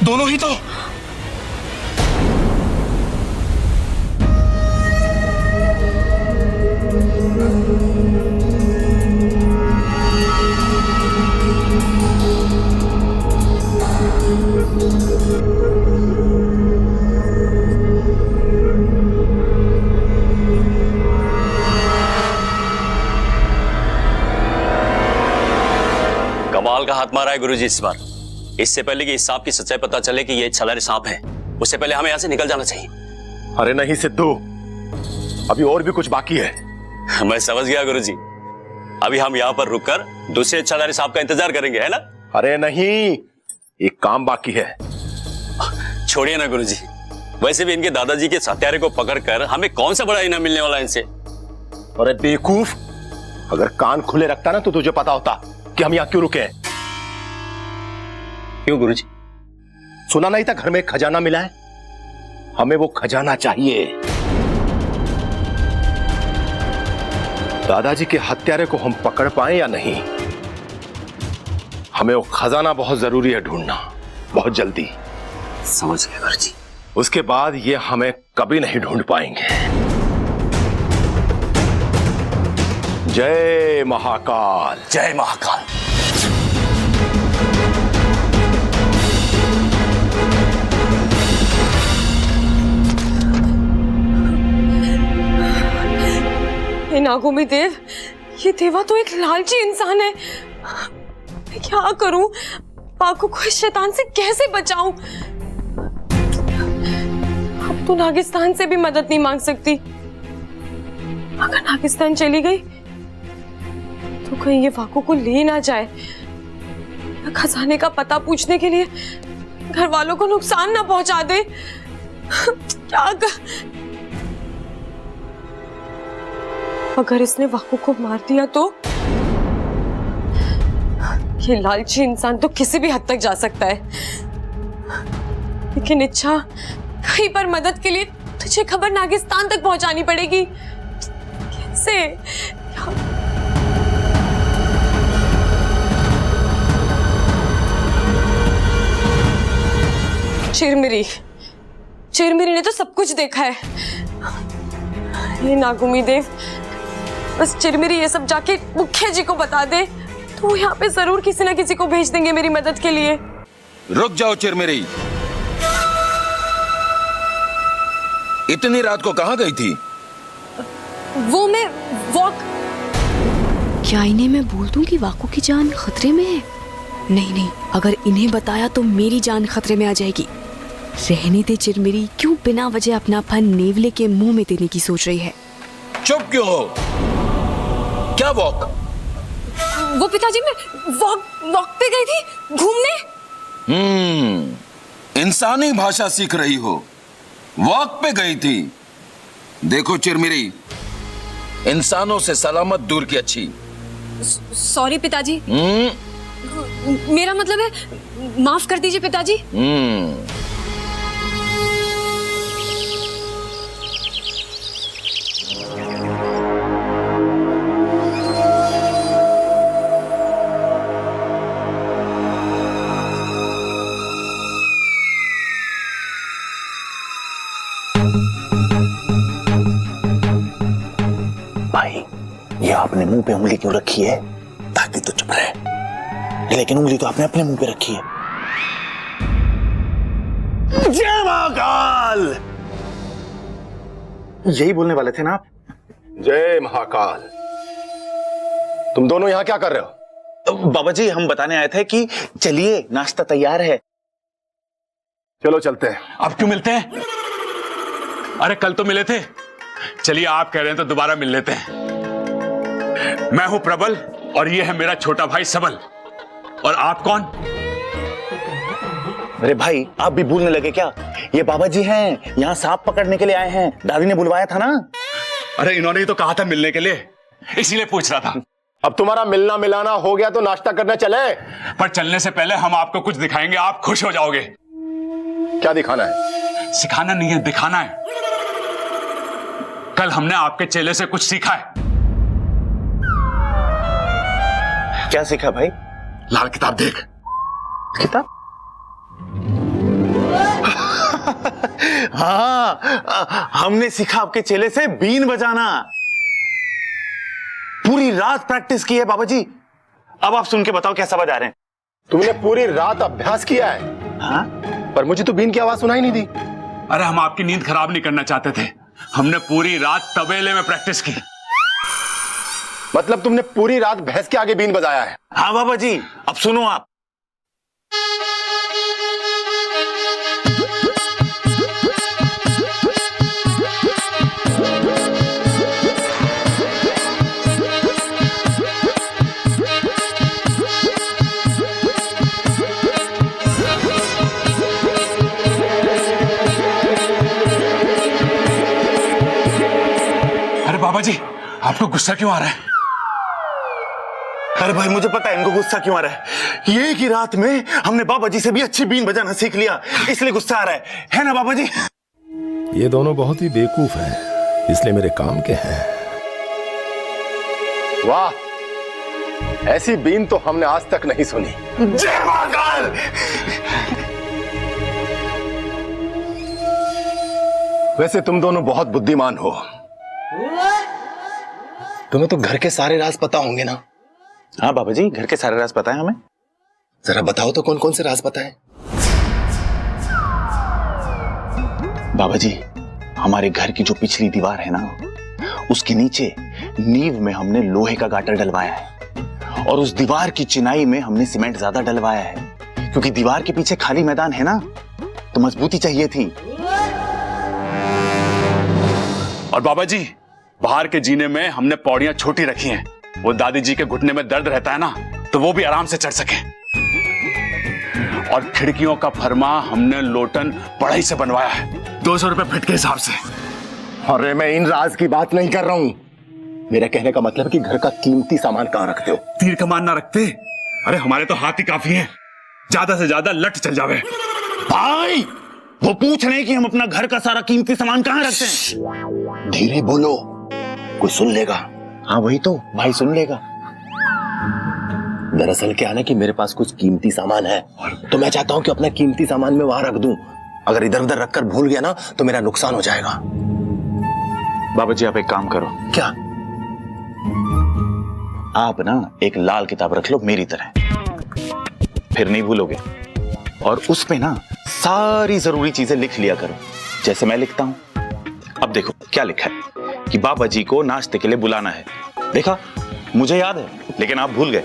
दोनों ही तो। कमाल का हाथ मारा है गुरुजी इस बार। इससे पहले कि इस सांप की सच्चाई पता चले कि ये छलारी सांप है, उससे पहले हमें यहां से निकल जाना चाहिए। अरे नहीं सिद्धू, अभी और भी कुछ बाकी है। मैं समझ गया गुरुजी। अभी हम यहाँ पर रुककर दूसरे छलारी सांप का इंतजार करेंगे, है ना? अरे नहीं, एक काम बाकी है। छोड़िए ना गुरुजी, वैसे भी इनके दादाजी के हत्यारे को पकड़कर हमें कौन सा बड़ा इनाम मिलने वाला है इनसे। अरे बेवकूफ, अगर कान खुले रखता ना तो तुझे पता होता कि हम यहाँ क्यों रुके हैं। क्यों गुरुजी? सुना नहीं था घर में एक खजाना मिला है? हमें वो खजाना चाहिए। दादाजी के हत्यारे को हम पकड़ पाए या नहीं, हमें वो खजाना बहुत जरूरी है ढूंढना, बहुत जल्दी। समझ गए गुरुजी। उसके बाद ये हमें कभी नहीं ढूंढ पाएंगे। जय महाकाल। जय महाकाल। नागोमी देव, ये देवा तो एक लालची इंसान है। मैं क्या करूं? पाकू को इस शैतान से कैसे बचाऊं? अब तो नागिस्तान से भी मदद नहीं मांग सकती। अगर नागिस्तान चली गई तो कहीं ये वाकू को ले ना जाए, खजाने का पता पूछने के लिए घर वालों को नुकसान ना पहुंचा दे। क्या अगर इसने वाकू को मार दिया तो ये लालची इंसान तो किसी भी हद तक जा सकता है। लेकिन इच्छा, कहीं पर मदद के लिए तुझे खबर नागिस्तान तक पहुंचानी पड़ेगी। कैसे? चिरमिरी ने तो सब कुछ देखा है। ये नागुमी देव, बस चिरमिरी ये सब जाके मुखिया जी को बता दे तो वो यहाँ पे जरूर किसी ना किसी को भेज देंगे मेरी मदद के लिए। रुक जाओ चिरमिरी, इतनी रात को कहाँ गई थी? वो मैं वॉक। क्या इन्हें मैं बोल दूं कि वाको की जान खतरे में है? नहीं, अगर इन्हें बताया तो मेरी जान खतरे में आ जाएगी। रहने दे चिरमिरी, क्यों बिना वजह अपना फन नेवले के मुंह में देने की सोच रही है? चुप क्यों हो? क्या वॉक? वो पिताजी, मैं वॉक पे गई थी घूमने। इंसानी भाषा सीख रही हो, वॉक पे गई थी। देखो चिरमिरी, इंसानों से सलामत दूर की अच्छी। सॉरी पिताजी। मेरा मतलब है, माफ कर दीजिए पिताजी। भाई, ये आपने मुंह पे उंगली क्यों रखी है? ताकि तो चुप रहे, लेकिन उंगली तो आपने अपने मुंह पे रखी है। जय महाकाल! यही बोलने वाले थे ना आप? जय महाकाल। तुम दोनों यहां क्या कर रहे हो? बाबा जी, हम बताने आए थे कि चलिए, नाश्ता तैयार है। चलो चलते हैं। अब क्यों मिलते हैं? अरे कल तो मिले थे। चलिए, आप कह रहे हैं तो दोबारा मिल लेते हैं। मैं हूं प्रबल और ये है मेरा छोटा भाई सबल। और आप कौन? अरे भाई, आप भी भूलने लगे क्या? ये बाबा जी हैं, यहाँ सांप पकड़ने के लिए आए हैं। दादी ने बुलवाया था ना। अरे इन्होंने ही तो कहा था मिलने के लिए, इसीलिए पूछ रहा था। अब तुम्हारा मिलना मिलाना हो गया तो नाश्ता करने चले। पर चलने से पहले हम आपको कुछ दिखाएंगे, आप खुश हो जाओगे। क्या दिखाना है? सिखाना नहीं है, दिखाना है। कल हमने आपके चेले से कुछ सीखा है। क्या सीखा भाई? लाल किताब देख। किताब? हाँ, हमने सीखा आपके चेले से बीन बजाना। पूरी रात प्रैक्टिस की है बाबा जी। अब आप सुन के बताओ कैसा बजा रहे हैं। तुमने पूरी रात अभ्यास किया है? हाँ? पर मुझे तो बीन की आवाज सुनाई नहीं दी। अरे हम आपकी नींद खराब नहीं करना चाहते थे। हमने पूरी रात तबेले में प्रैक्टिस की। मतलब तुमने पूरी रात भैंस के आगे बीन बजाया है? हाँ बाबा जी, अब सुनो आप। अरे बाबा जी, आपको गुस्सा क्यों आ रहा है? अरे भाई, मुझे पता है इनको गुस्सा क्यों आ रहा है। ये की रात में हमने बाबा जी से भी अच्छी बीन बजाना सीख लिया, इसलिए गुस्सा आ रहा है ना बाबा जी? ये दोनों बहुत ही बेवकूफ हैं, इसलिए मेरे काम के हैं। वाह, ऐसी बीन तो हमने आज तक नहीं सुनी। जय महाकाल! वैसे तुम दोनों बहुत बुद्धिमान हो। तुम्हें तो घर के सारे राज पता होंगे ना? हाँ बाबा जी, घर के सारे राज पता है हमें। जरा बताओ तो कौन कौन से राज पता है? बाबा जी, हमारे घर की जो पिछली दीवार है ना, उसके नीचे नींव में हमने लोहे का गाटर डलवाया है और उस दीवार की चिनाई में हमने सीमेंट ज्यादा डलवाया है, क्योंकि दीवार के पीछे खाली मैदान है ना, तो मजबूती चाहिए थी। और बाबा जी, बाहर के जीने में हमने पौड़ियां छोटी रखी हैं। वो दादी जी के घुटने में दर्द रहता है ना, तो वो भी आराम से चढ़ सके। और खिड़कियों का फरमा हमने लोटन पढ़ाई से बनवाया है, 200 रुपए फिट के हिसाब से। अरे मैं इन राज की बात नहीं कर रहा हूं। मेरा कहने का मतलब कि घर का कीमती सामान कहां रखते हो? तीर कमान ना रखते? अरे हमारे तो हाथ ही काफी है, ज्यादा से ज्यादा लठ चल जावे। भाई, वो पूछ रहे हैं कि हम अपना घर का सारा कीमती सामान कहाँ रखते हैं। धीरे बोलो, कोई सुन लेगा। हाँ वही तो, भाई सुन लेगा। दरअसल क्या है ना कि मेरे पास कुछ कीमती सामान है, तो मैं चाहता हूं कि अपना कीमती सामान मैं वहां रख दूं। अगर इधर उधर रखकर भूल गया ना तो मेरा नुकसान हो जाएगा। बाबा जी आप एक काम करो। क्या? आप ना एक लाल किताब रख लो मेरी तरह, फिर नहीं भूलोगे। और उस पे ना सारी जरूरी चीजें लिख लिया करो, जैसे मैं लिखता हूं। अब देखो क्या लिखा है कि बाबा जी को नाश्ते के लिए बुलाना है। देखा, मुझे याद है, लेकिन आप भूल गए।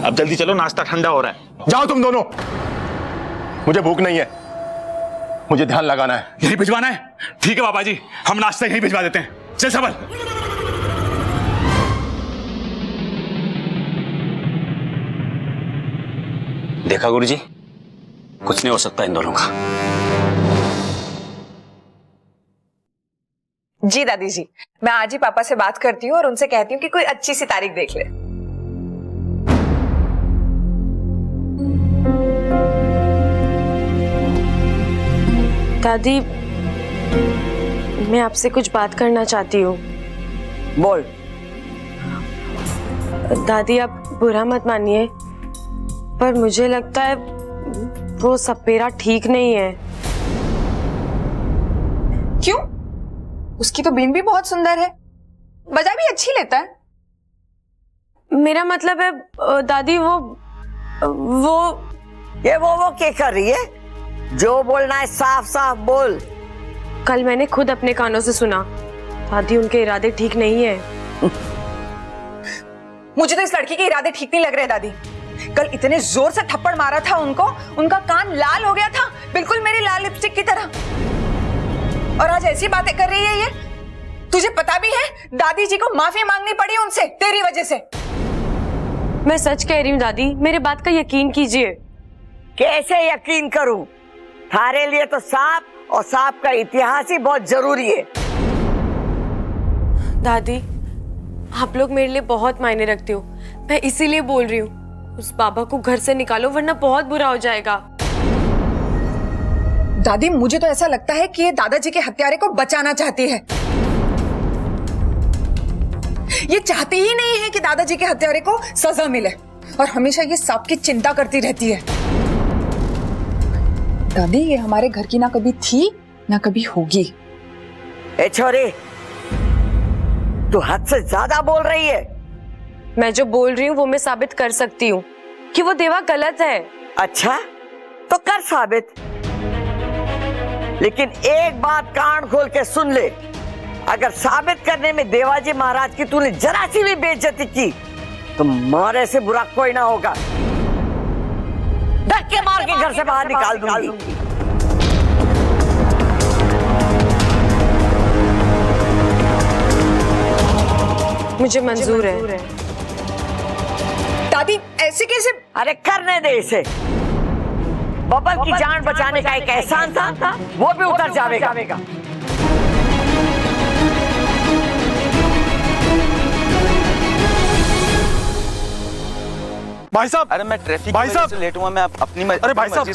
अब जल्दी चलो, नाश्ता ठंडा हो रहा है। जाओ तुम दोनों, मुझे भूख नहीं है, मुझे ध्यान लगाना है। यही भिजवाना है? ठीक है बाबा जी, हम नाश्ता यही भिजवा देते हैं। चल सबल। देखा गुरुजी, कुछ नहीं हो सकता इन दोनों का। जी दादी जी, मैं आज ही पापा से बात करती हूँ और उनसे कहती हूँ कि कोई अच्छी सी तारीख देख ले। दादी, मैं आपसे कुछ बात करना चाहती हूँ। बोल। दादी आप बुरा मत मानिए, पर मुझे लगता है वो सपेरा ठीक नहीं है। क्यों? उसकी तो बीन भी बहुत सुंदर है, बजा भी अच्छी लेता है। मेरा मतलब है दादी वो ये वो क्या कर रही है? जो बोलना है साफ साफ बोल। कल मैंने खुद अपने कानों से सुना, दादी उनके इरादे ठीक नहीं है। मुझे तो इस लड़की के इरादे ठीक नहीं लग रहे दादी। कल इतने जोर से थप्पड़ मारा था उनको, उनका कान लाल हो गया था, बिल्कुल मेरी लाल लिपस्टिक की तरह। और आज ऐसी बातें कर रही है ये। तुझे पता भी है दादी जी को माफी मांगनी पड़ी उनसे तेरी वजह से। मैं सच कह रही हूँ दादी, मेरे बात का यकीन कीजिए। कैसे यकीन करूं? थारे लिए तो सांप और सांप का इतिहास ही बहुत जरूरी है। दादी, आप लोग मेरे लिए बहुत मायने रखते हो, मैं इसीलिए बोल रही हूँ। उस बाबा को घर से निकालो वरना बहुत बुरा हो जाएगा। दादी मुझे तो ऐसा लगता है कि ये दादाजी के हत्यारे को बचाना चाहती है। ये चाहती ही नहीं है कि दादाजी के हत्यारे को सजा मिले, और हमेशा ये सांप की चिंता करती रहती है। दादी ये हमारे घर की ना कभी थी ना कभी होगी। ए छोरी, तू हद से ज्यादा बोल रही है। मैं जो बोल रही हूँ वो मैं साबित कर सकती हूँ कि वो देवा गलत है। अच्छा तो कर साबित, लेकिन एक बात कान खोल के सुन ले। अगर साबित करने में देवाजी महाराज की तूने जरा सी भी बेइज्जती की तो मारे से बुरा कोई ना होगा। धक्के मार के घर से बाहर निकाल दूंगी। मुझे मंजूर है। दादी ऐसे कैसे? अरे करने दे इसे। बबल की जान बचाने का एक एहसान था, वो भी उतर जाएगा। भाई साहब, अरे मैं ट्रैफिक भाई साहब से लेट हुआ, मैं अपनी अरे भाई साहब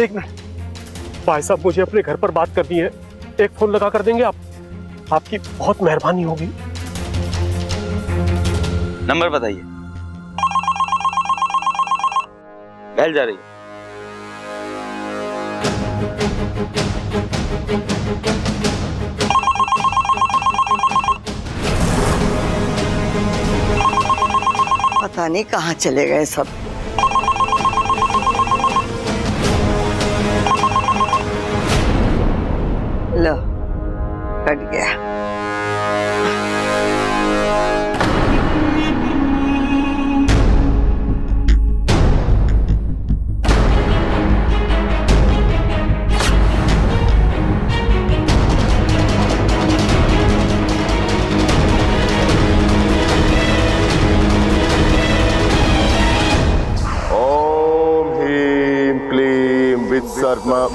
एक मिनट। भाई साहब मुझे अपने घर पर बात करनी है, एक फोन लगा कर देंगे आप? आपकी बहुत मेहरबानी होगी। नंबर बताइए। बेल जा रही है। पता नहीं कहाँ चले गए सब। लो कट गया।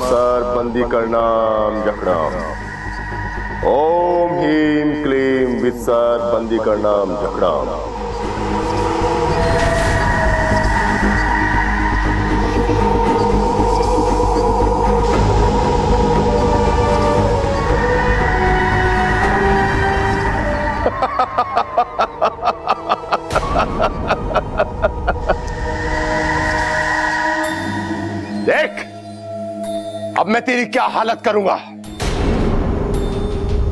सर बंदी करनाम जखड़ाम। ओम हीम क्लीम वित्सर बंदी करनाम जखड़ाम। देख, अब मैं तेरी क्या हालत करूंगा,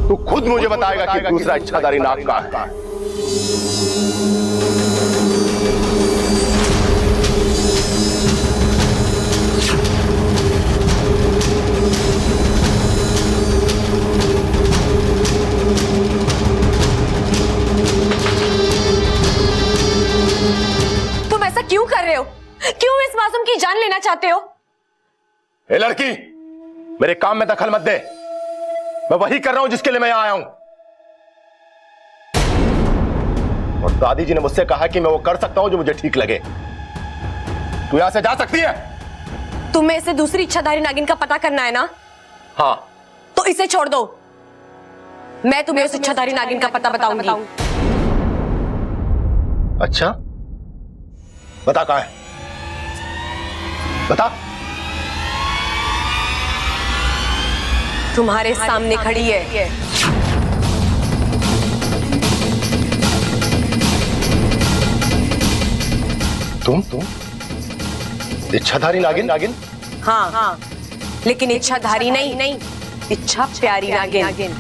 तू खुद मुझे बताएगा कि दूसरा इच्छाधारी नाग कहां है। तुम ऐसा क्यों कर रहे हो? क्यों इस मासूम की जान लेना चाहते हो? ए लड़की, मेरे काम में दखल मत दे। मैं वही कर रहा हूं जिसके लिए मैं यहां आया हूं। और दादी जी ने मुझसे कहा कि मैं वो कर सकता हूं जो मुझे ठीक लगे। तू यहां से जा सकती है। तुम्हें इसे दूसरी इच्छाधारी नागिन का पता करना है ना? हाँ। तो इसे छोड़ दो। मैं तुम्हें उस इच्छाधारी नागिन का पता बताऊंगी। अच्छा, बता कहां है, बता। तुम्हारे सामने खड़ी है। तुम इच्छाधारी नागिन? हाँ, लेकिन इच्छाधारी नहीं, इच्छा प्यारी नागिन।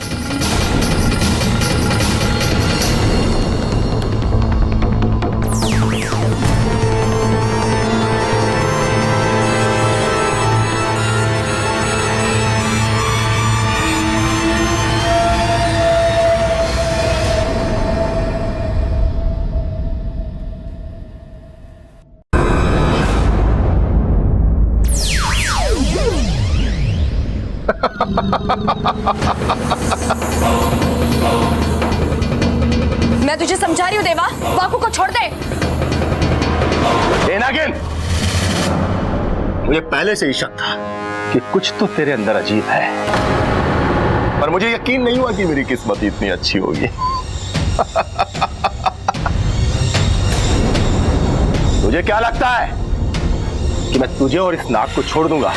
मैं तुझे समझा रही हूँ देवा, वाकू को छोड़ दे। ए नागिन, मुझे पहले से ही शक था कि कुछ तो तेरे अंदर अजीब है, पर मुझे यकीन नहीं हुआ कि मेरी किस्मत इतनी अच्छी होगी। तुझे क्या लगता है कि मैं तुझे और इस नाग को छोड़ दूंगा?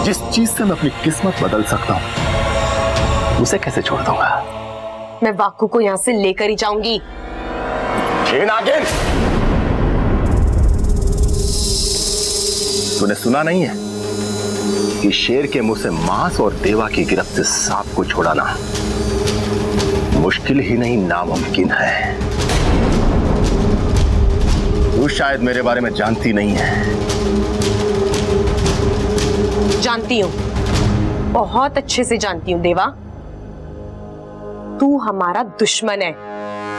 जिस चीज से मैं अपनी किस्मत बदल सकता हूं, उसे कैसे छोड़ दूंगा? मैं वाकू को यहां से लेकर ही जाऊंगी। नागिन, तूने सुना नहीं है कि शेर के मुंह से मांस और देवा की गिरफ्त से सांप को छुड़ाना मुश्किल ही नहीं नामुमकिन है। तू शायद मेरे बारे में जानती नहीं है। जानती हूँ, बहुत अच्छे से जानती हूँ देवा। तू हमारा दुश्मन है,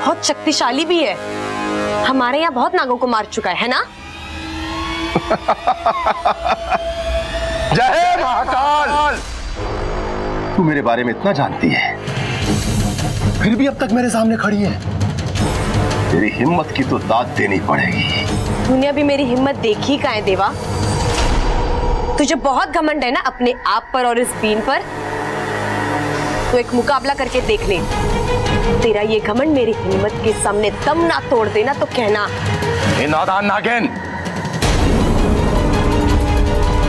बहुत शक्तिशाली भी है। हमारे यहाँ बहुत नागों को मार चुका है ना? जय महाकाल! तू मेरे बारे में इतना जानती है, फिर भी अब तक मेरे सामने खड़ी है। तेरी हिम्मत की तो दाद देनी पड़ेगी। तूने अभी मेरी हिम्मत देखी कहाँ है देवा? तुझे बहुत घमंड है ना अपने आप पर और इस बीन पर। तो एक मुकाबला करके देख ले। तेरा ये घमंड मेरी हिम्मत के सामने दम ना तोड़ देना तो कहना। ए नादान नागिन,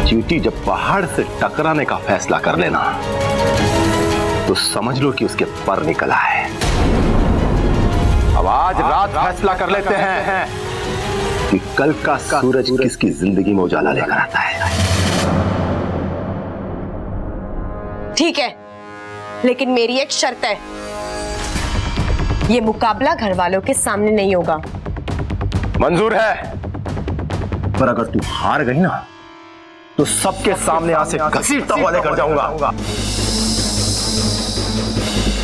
चींटी जब पहाड़ से टकराने का फैसला कर लेना तो समझ लो कि उसके पर निकला है। अब आज रात फैसला कर लेते हैं कि कल का सूरज किसकी जिंदगी में उजाला लेकर आता है। ठीक है, लेकिन मेरी एक शर्त है। ये मुकाबला घर वालों के सामने नहीं होगा। मंजूर है, पर अगर तू हार गई ना तो सबके सामने यहाँ से घसीटता हुआ लेकर जाऊंगा।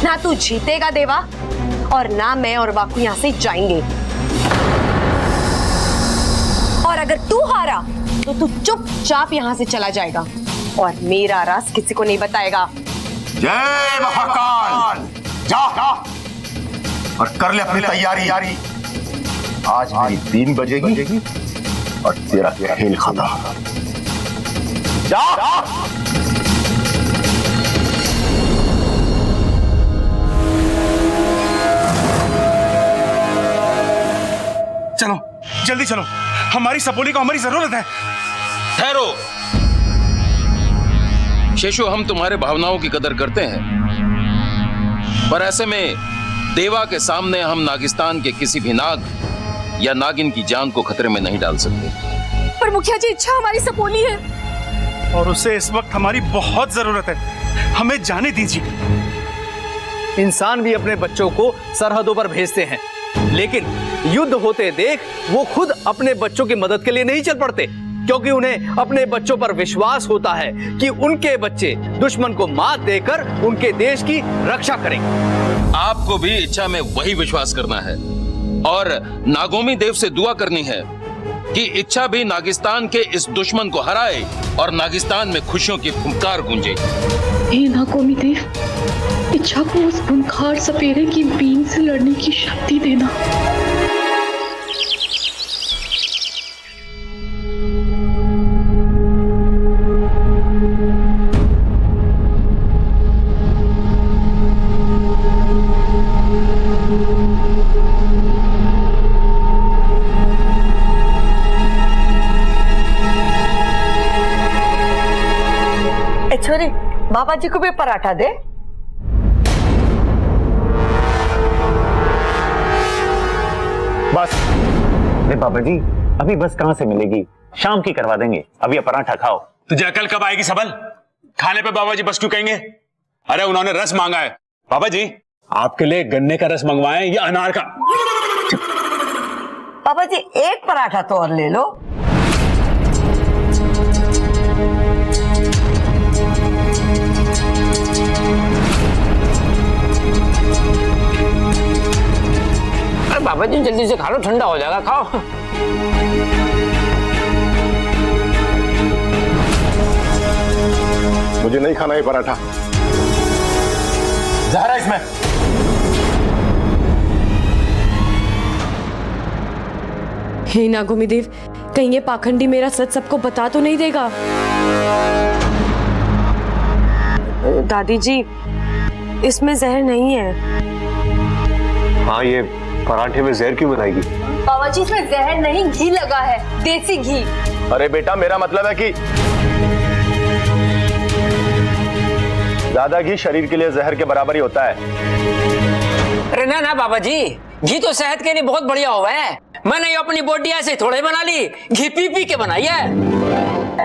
ना तू जीतेगा देवा, और ना मैं और वाकू यहाँ से जाएंगे। और अगर तू हारा तो तू चुपचाप यहाँ से चला जाएगा और मेरा राज किसी को नहीं बताएगा। जय महाकाल! जा और कर ले अपनी तैयारी। आज मेरी 3 बजेगी और तेरा खेल खत्म। जा। चलो, जल्दी चलो, हमारी सपोली को हमारी जरूरत है। ठहरो शेषु, हम तुम्हारे भावनाओं की कदर करते हैं, पर ऐसे में देवा के सामने हम नागिस्तान के किसी भी नाग या नागिन की जान को खतरे में नहीं डाल सकते। पर मुखिया जी, इच्छा हमारी सपोली है और उसे इस वक्त हमारी बहुत जरूरत है, हमें जाने दीजिए। इंसान भी अपने बच्चों को सरहदों पर भेजते हैं, लेकिन युद्ध होते देख वो खुद अपने बच्चों की मदद के लिए नहीं चल पड़ते, क्योंकि उन्हें अपने बच्चों पर विश्वास होता है कि उनके बच्चे दुश्मन को मात देकर उनके देश की रक्षा करेंगे। आपको भी इच्छा में वही विश्वास करना है और नागोमी देव से दुआ करनी है कि इच्छा भी नागिस्तान के इस दुश्मन को हराए और नागिस्तान में खुशियों की फुंकार गूंजे। हे नागोमी देव, इच्छा को उस खूंखार सपेरे की बीन से लड़ने की शक्ति देना। छोरी, बाबा जी को भी पराठा दे। बस अरे बाबा जी, अभी बस कहां से मिलेगी, शाम की करवा देंगे, अभी पराठा खाओ। तुझे अकल कब आएगी सबल? खाने पे बाबा जी बस क्यों कहेंगे? अरे उन्होंने रस मांगा है। बाबा जी, आपके लिए गन्ने का रस मंगवाएं या अनार का? बाबा जी, एक पराठा तो और ले लो। बाबा जी जल्दी से खा लो, ठंडा हो जाएगा, खाओ। मुझे नहीं खाना ये पराठा, जहर है इसमें। हे नागोमी देव, कहीं ये पाखंडी मेरा सच सबको बता तो नहीं देगा? दादी जी, इसमें जहर नहीं है। हाँ, ये पराठे में जहर क्यों बनाएगी? बाबा जी, इसमें जहर नहीं, घी लगा है, देसी घी। अरे बेटा, मेरा मतलब है कि ज्यादा घी शरीर के लिए जहर के बराबर ही होता है। अरे ना ना बाबा जी, घी तो सेहत के लिए बहुत बढ़िया हुआ है। मैंने ये अपनी बॉडी ऐसे थोड़े बना ली, घी पी पी के बनाई है।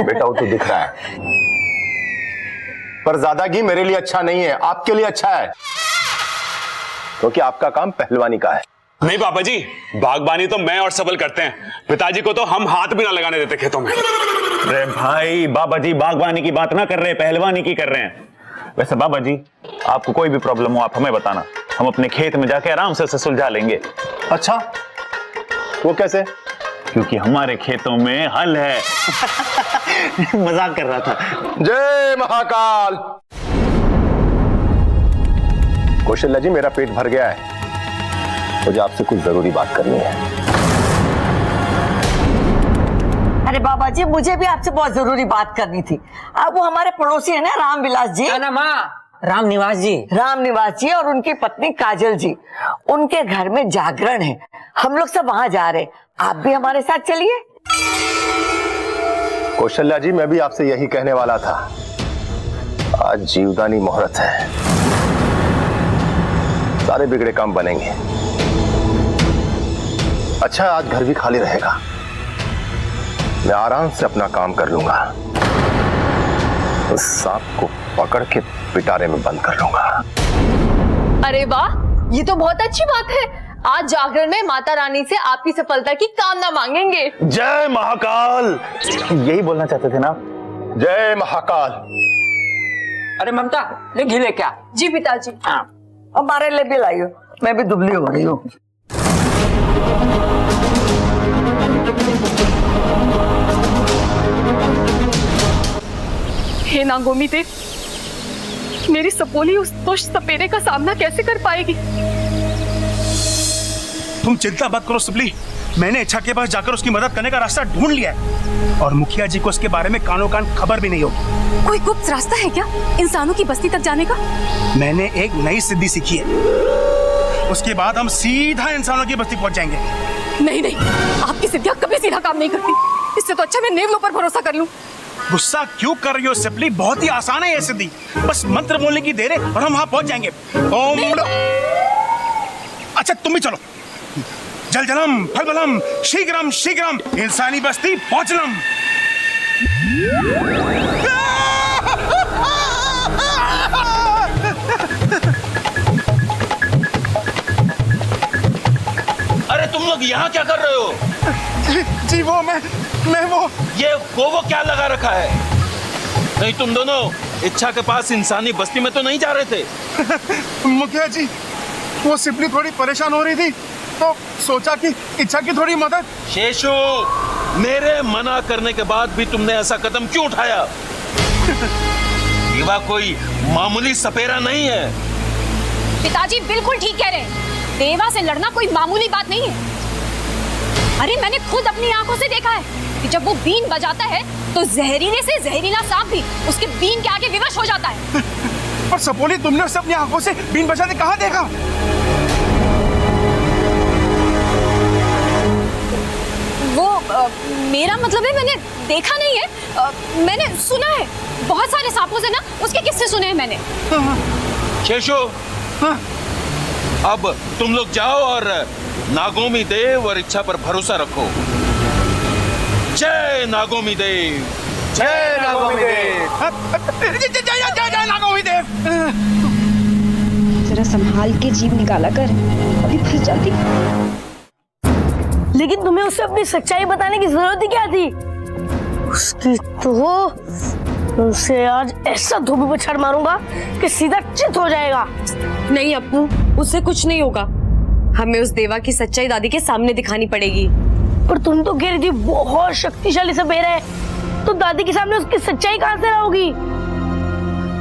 बेटा, वो तो दिख रहा है, पर ज्यादा घी मेरे लिए अच्छा नहीं है, आपके लिए अच्छा है, क्योंकि आपका काम पहलवानी का है। नहीं बाबा जी, बागबानी तो मैं और सबल करते हैं, पिताजी को तो हम हाथ भी ना लगाने देते खेतों में। अरे भाई, बाबा जी बागवानी की बात ना कर रहे, पहलवानी की कर रहे हैं। वैसे बाबा जी, आपको कोई भी प्रॉब्लम हो आप हमें बताना, हम अपने खेत में जाके आराम से सुलझा लेंगे। अच्छा, वो कैसे? क्योंकि हमारे खेतों में हल है। मजाक कर रहा था। जय महाकाल। कौशल्या जी, मेरा पेट भर गया है, मुझे आपसे कुछ जरूरी बात करनी है। अरे बाबा जी, मुझे भी आपसे बहुत जरूरी बात करनी थी। अब वो हमारे पड़ोसी है ना, रामविलास जी। ना माँ, रामनिवास जी। रामनिवास जी और उनकी पत्नी काजल जी, उनके घर में जागरण है, हम लोग सब वहां जा रहे हैं, आप भी हमारे साथ चलिए। कौशल्या जी, मैं भी आपसे यही कहने वाला था, आज जीवदानी मुहूर्त है, सारे बिगड़े काम बनेंगे। अच्छा, आज घर भी खाली रहेगा, मैं आराम से अपना काम कर लूंगा, उस सांप को पकड़ के पिटारे में बंद कर लूंगा। अरे वाह, ये तो बहुत अच्छी बात है। आज जागरण में माता रानी से आपकी सफलता की कामना मांगेंगे। जय महाकाल, यही बोलना चाहते थे ना? जय महाकाल। अरे ममता, ले घी ले क्या? जी पिताजी। हाँ, हमारे लिए भी लाइयो, मैं भी दुबली हो रही हूँ। हे नागोमी देव, मेरी सपोली उस दुष्ट सपेरे का सामना कैसे कर पाएगी? तुम चिंता मत करो सुबली, मैंने इच्छा के पास जाकर उसकी मदद करने का रास्ता ढूंढ लिया है और मुखिया जी को उसके बारे में कानों कान खबर भी नहीं होगी। कोई गुप्त रास्ता है क्या इंसानों की बस्ती तक जाने का? मैंने एक नई सिद्धि सीखी है, उसके बाद हम सीधा इंसानों की बस्ती पहुंच जाएंगे। नहीं नहीं, आपकी सिद्धियां कभी सीधा काम नहीं करती। इससे तो अच्छा मैं नेवलों पर भरोसा कर लूं। गुस्सा क्यों कर रही हो सिपली? बहुत ही आसान है ये सिद्धि, बस मंत्र बोलने की देर है और हम वहां पहुंच जाएंगे। ओम। अच्छा तुम भी चलो। जल जलम फल बलम शीघ्रम शीघ्रम इंसानी बस्ती पहुंचलम। अरे तुम लोग यहाँ क्या कर रहे हो? जी वो मैं वो ये वो क्या लगा रखा है? नहीं तुम दोनों इच्छा के पास इंसानी बस्ती में तो नहीं जा रहे थे? मुखिया जी वो सिपली थोड़ी परेशान हो रही थी तो सोचा कि इच्छा की थोड़ी मदद। शेषु, मेरे मना करने के बाद भी तुमने ऐसा कदम क्यों उठाया? देवा कोई मामूली सपेरा नहीं है। पिताजी बिल्कुल ठीक कह रहे हैं। देवा से लड़ना कोई मामूली बात नहीं है। अरे मैंने खुद अपनी आंखों से देखा है कि जब वो बीन बजाता है तो जहरीले से जहरीला सांप भी उसके बीन के आगे विवश हो जाता है। पर सपोली, तुमने उसे अपनी आंखों से बीन बजाते कहाँ देखा? वो मेरा मतलब है मैंने देखा नहीं है, मैंने सुना है। बहुत सारे सांपों से ना उसके किस्से सुने हैं मैंने। शेषु, अब तुम लोग जाओ और नागोमी देव और इच्छा पर भरोसा रखो। जय नागोमी देव। जय नागोमी देव। जय नागोमी देव। जरा संभाल के जीव निकाला कर, अभी फंस जाती। लेकिन तुम्हें उसे अपनी सच्चाई बताने की जरूरत ही क्या थी? उसकी तो उसे आज ऐसा धोबी बछाड़ मारूंगा कि सीधा चित हो जाएगा। नहीं अप्पू, उससे कुछ नहीं होगा। हमें उस देवा की सच्चाई दादी के सामने दिखानी पड़ेगी। पर तुम तो कह रही थी बहुत शक्तिशाली सपेरा है, तो दादी के सामने उसकी सच्चाई कहां से लाओगी?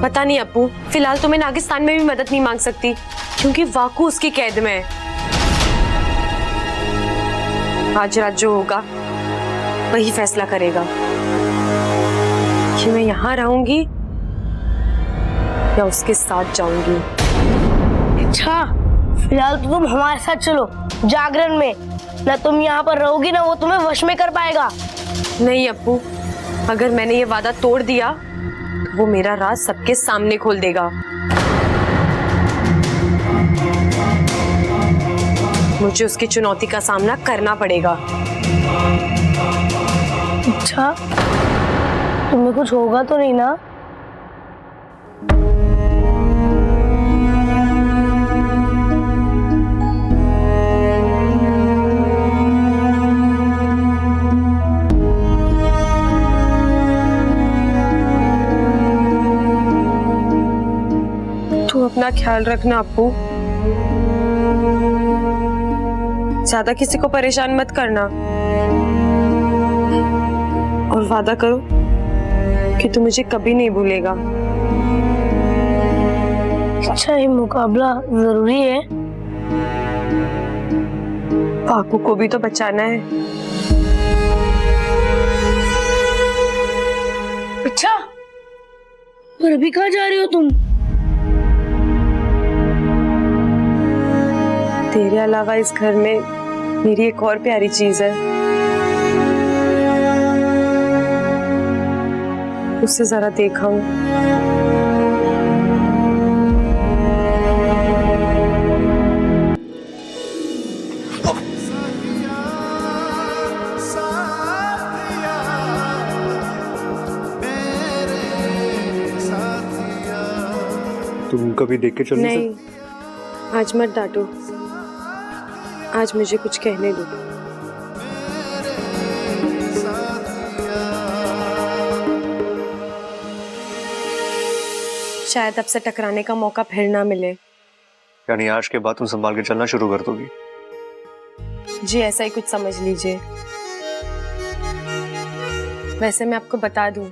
पता नहीं अप्पू, फिलहाल तो मैं नागिस्तान में भी मदद नहीं मांग सकती क्योंकि वाकू उसकी कैद में है। आज रात जो होगा वही फैसला करेगा कि मैं यहाँ रहूंगी या उसके साथ जाऊंगी। अच्छा, फिलहाल तो तुम हमारे साथ चलो जागरण में। ना तुम यहाँ पर रहोगी ना वो तुम्हें वश में कर पाएगा। नहीं अप्पू, अगर मैंने ये वादा तोड़ दिया तो वो मेरा राज सबके सामने खोल देगा। मुझे उसकी चुनौती का सामना करना पड़ेगा। अच्छा, तुम्हें कुछ होगा तो नहीं ना? तू अपना ख्याल रखना अप्पू, ज्यादा किसी को परेशान मत करना और वादा करो कि तू मुझे कभी नहीं भूलेगा। अच्छा, ये मुकाबला जरूरी है? पाकू को भी तो बचाना है। अच्छा, पर अभी कहाँ जा रही हो तुम? तेरे अलावा इस घर में मेरी एक और प्यारी चीज है, उसे जरा देखा हूं। तुम कभी देख के चलो। नहीं, आज मत डांटो, आज मुझे कुछ कहने दो। शायद अब से टकराने का मौका फिर ना मिले। यानी आज के बाद तुम संभाल के चलना शुरू कर दोगी? जी ऐसा ही कुछ समझ लीजिए। वैसे मैं आपको बता दूं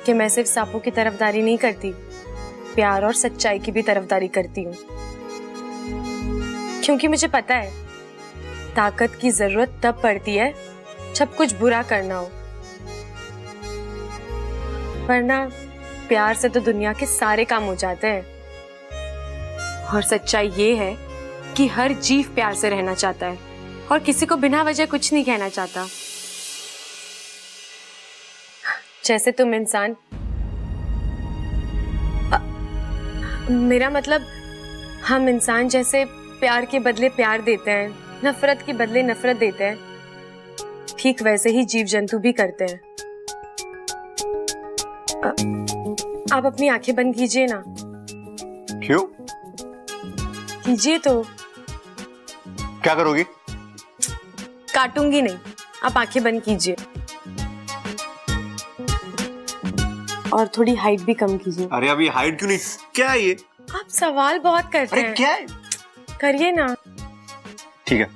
कि मैं सिर्फ सांपों की तरफदारी नहीं करती, प्यार और सच्चाई की भी तरफदारी करती हूँ। क्योंकि मुझे पता है ताकत की जरूरत तब पड़ती है जब कुछ बुरा करना हो, वरना प्यार से तो दुनिया के सारे काम हो जाते हैं। और सच्चाई ये है कि हर जीव प्यार से रहना चाहता है और किसी को बिना वजह कुछ नहीं कहना चाहता। जैसे तुम इंसान, मेरा मतलब हम इंसान जैसे प्यार के बदले प्यार देते हैं, नफरत के बदले नफरत देते हैं, ठीक वैसे ही जीव जंतु भी करते हैं। आप अपनी आंखें बंद कीजिए ना। क्यों? कीजिए तो। क्या करोगी? काटूंगी नहीं, आप आंखें बंद कीजिए और थोड़ी हाइट भी कम कीजिए। अरे अभी हाइट क्यों नहीं? क्या है ये? आप सवाल बहुत करते हैं। क्या है? करिए ना। ठीक है।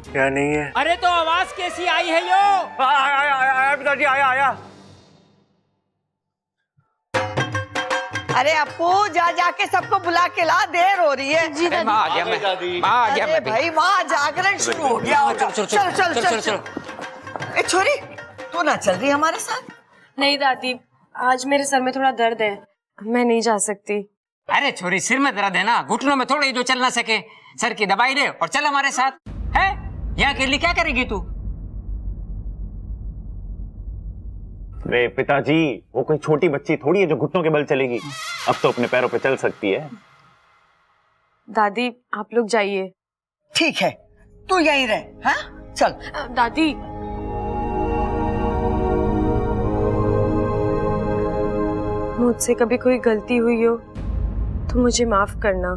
क्या नहीं है? अरे तो आवाज कैसी आई है यो? आया पिताजी, आया। अरे अपू जा जाके सबको बुला के ला, देर हो रही है। जी दादी। माँ आ गया मैं। अरे भाई माँ, जागरण शुरू हो गया होगा। चल। ए छोरी, तू ना चल रही हमारे साथ? नहीं दादी, आज मेरे सर में थोड़ा दर्द है, मैं नहीं जा सकती। अरे छोरी, सिर में दर्द है ना, घुटनों में थोड़ी जो चल ना सके, सर की दवाई दे और चल हमारे साथ। है यहाँ अकेली क्या करेगी तू? अरे पिताजी, वो कोई छोटी बच्ची थोड़ी है जो घुटनों के बल चलेगी। अब तो अपने पैरों पे चल सकती है। दादी आप लोग जाइए। ठीक है, तू यहीं रह। हाँ चल। दादी मुझसे कभी कोई गलती हुई हो तो मुझे माफ करना।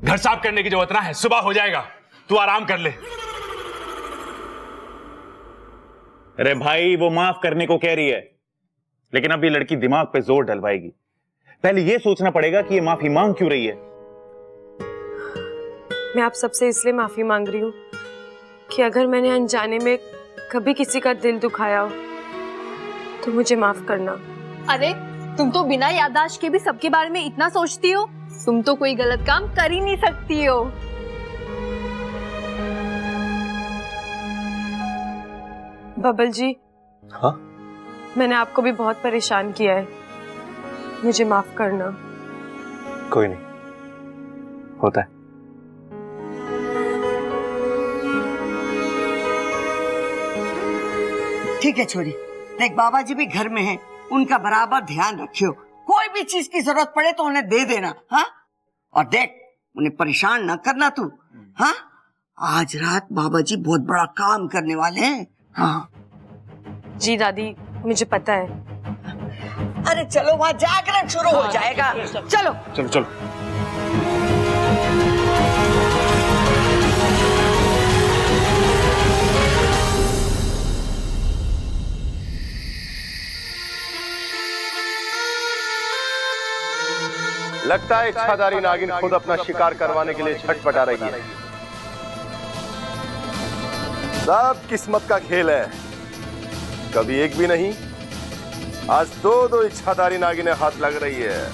घर साफ करने की जरूरत ना है, सुबह हो जाएगा, तू आराम कर ले। अरे भाई, वो माफ करने को कह रही है, लेकिन अब ये लड़की दिमाग पे जोर डलवाएगी। पहले ये सोचना पड़ेगा कि ये माफी मांग क्यों रही है। मैं आप सबसे इसलिए माफी मांग रही हूँ कि अगर मैंने अनजाने में कभी किसी का दिल दुखाया हो तो मुझे माफ करना। अरे तुम तो बिना याददाश्त के भी सबके बारे में इतना सोचती हो, तुम तो कोई गलत काम कर ही नहीं सकती हो। बबल जी। हाँ? मैंने आपको भी बहुत परेशान किया है, मुझे माफ करना। कोई नहीं, होता है। ठीक है छोरी, देख बाबा जी भी घर में हैं, उनका बराबर ध्यान रखियो। कोई भी चीज की जरूरत पड़े तो उन्हें दे देना। हाँ, और देख उन्हें परेशान न करना तू। हाँ, आज रात बाबा जी बहुत बड़ा काम करने वाले हैं। हाँ जी दादी, मुझे पता है। अरे चलो, वहाँ जागरण शुरू हो जाएगा। चलो चलो चलो। लगता है इच्छाधारी नागिन खुद अपना शिकार करवाने के लिए छटपटा रही है। सब किस्मत का खेल है, कभी एक भी नहीं, आज दो इच्छाधारी नागिनें हाथ लग रही है।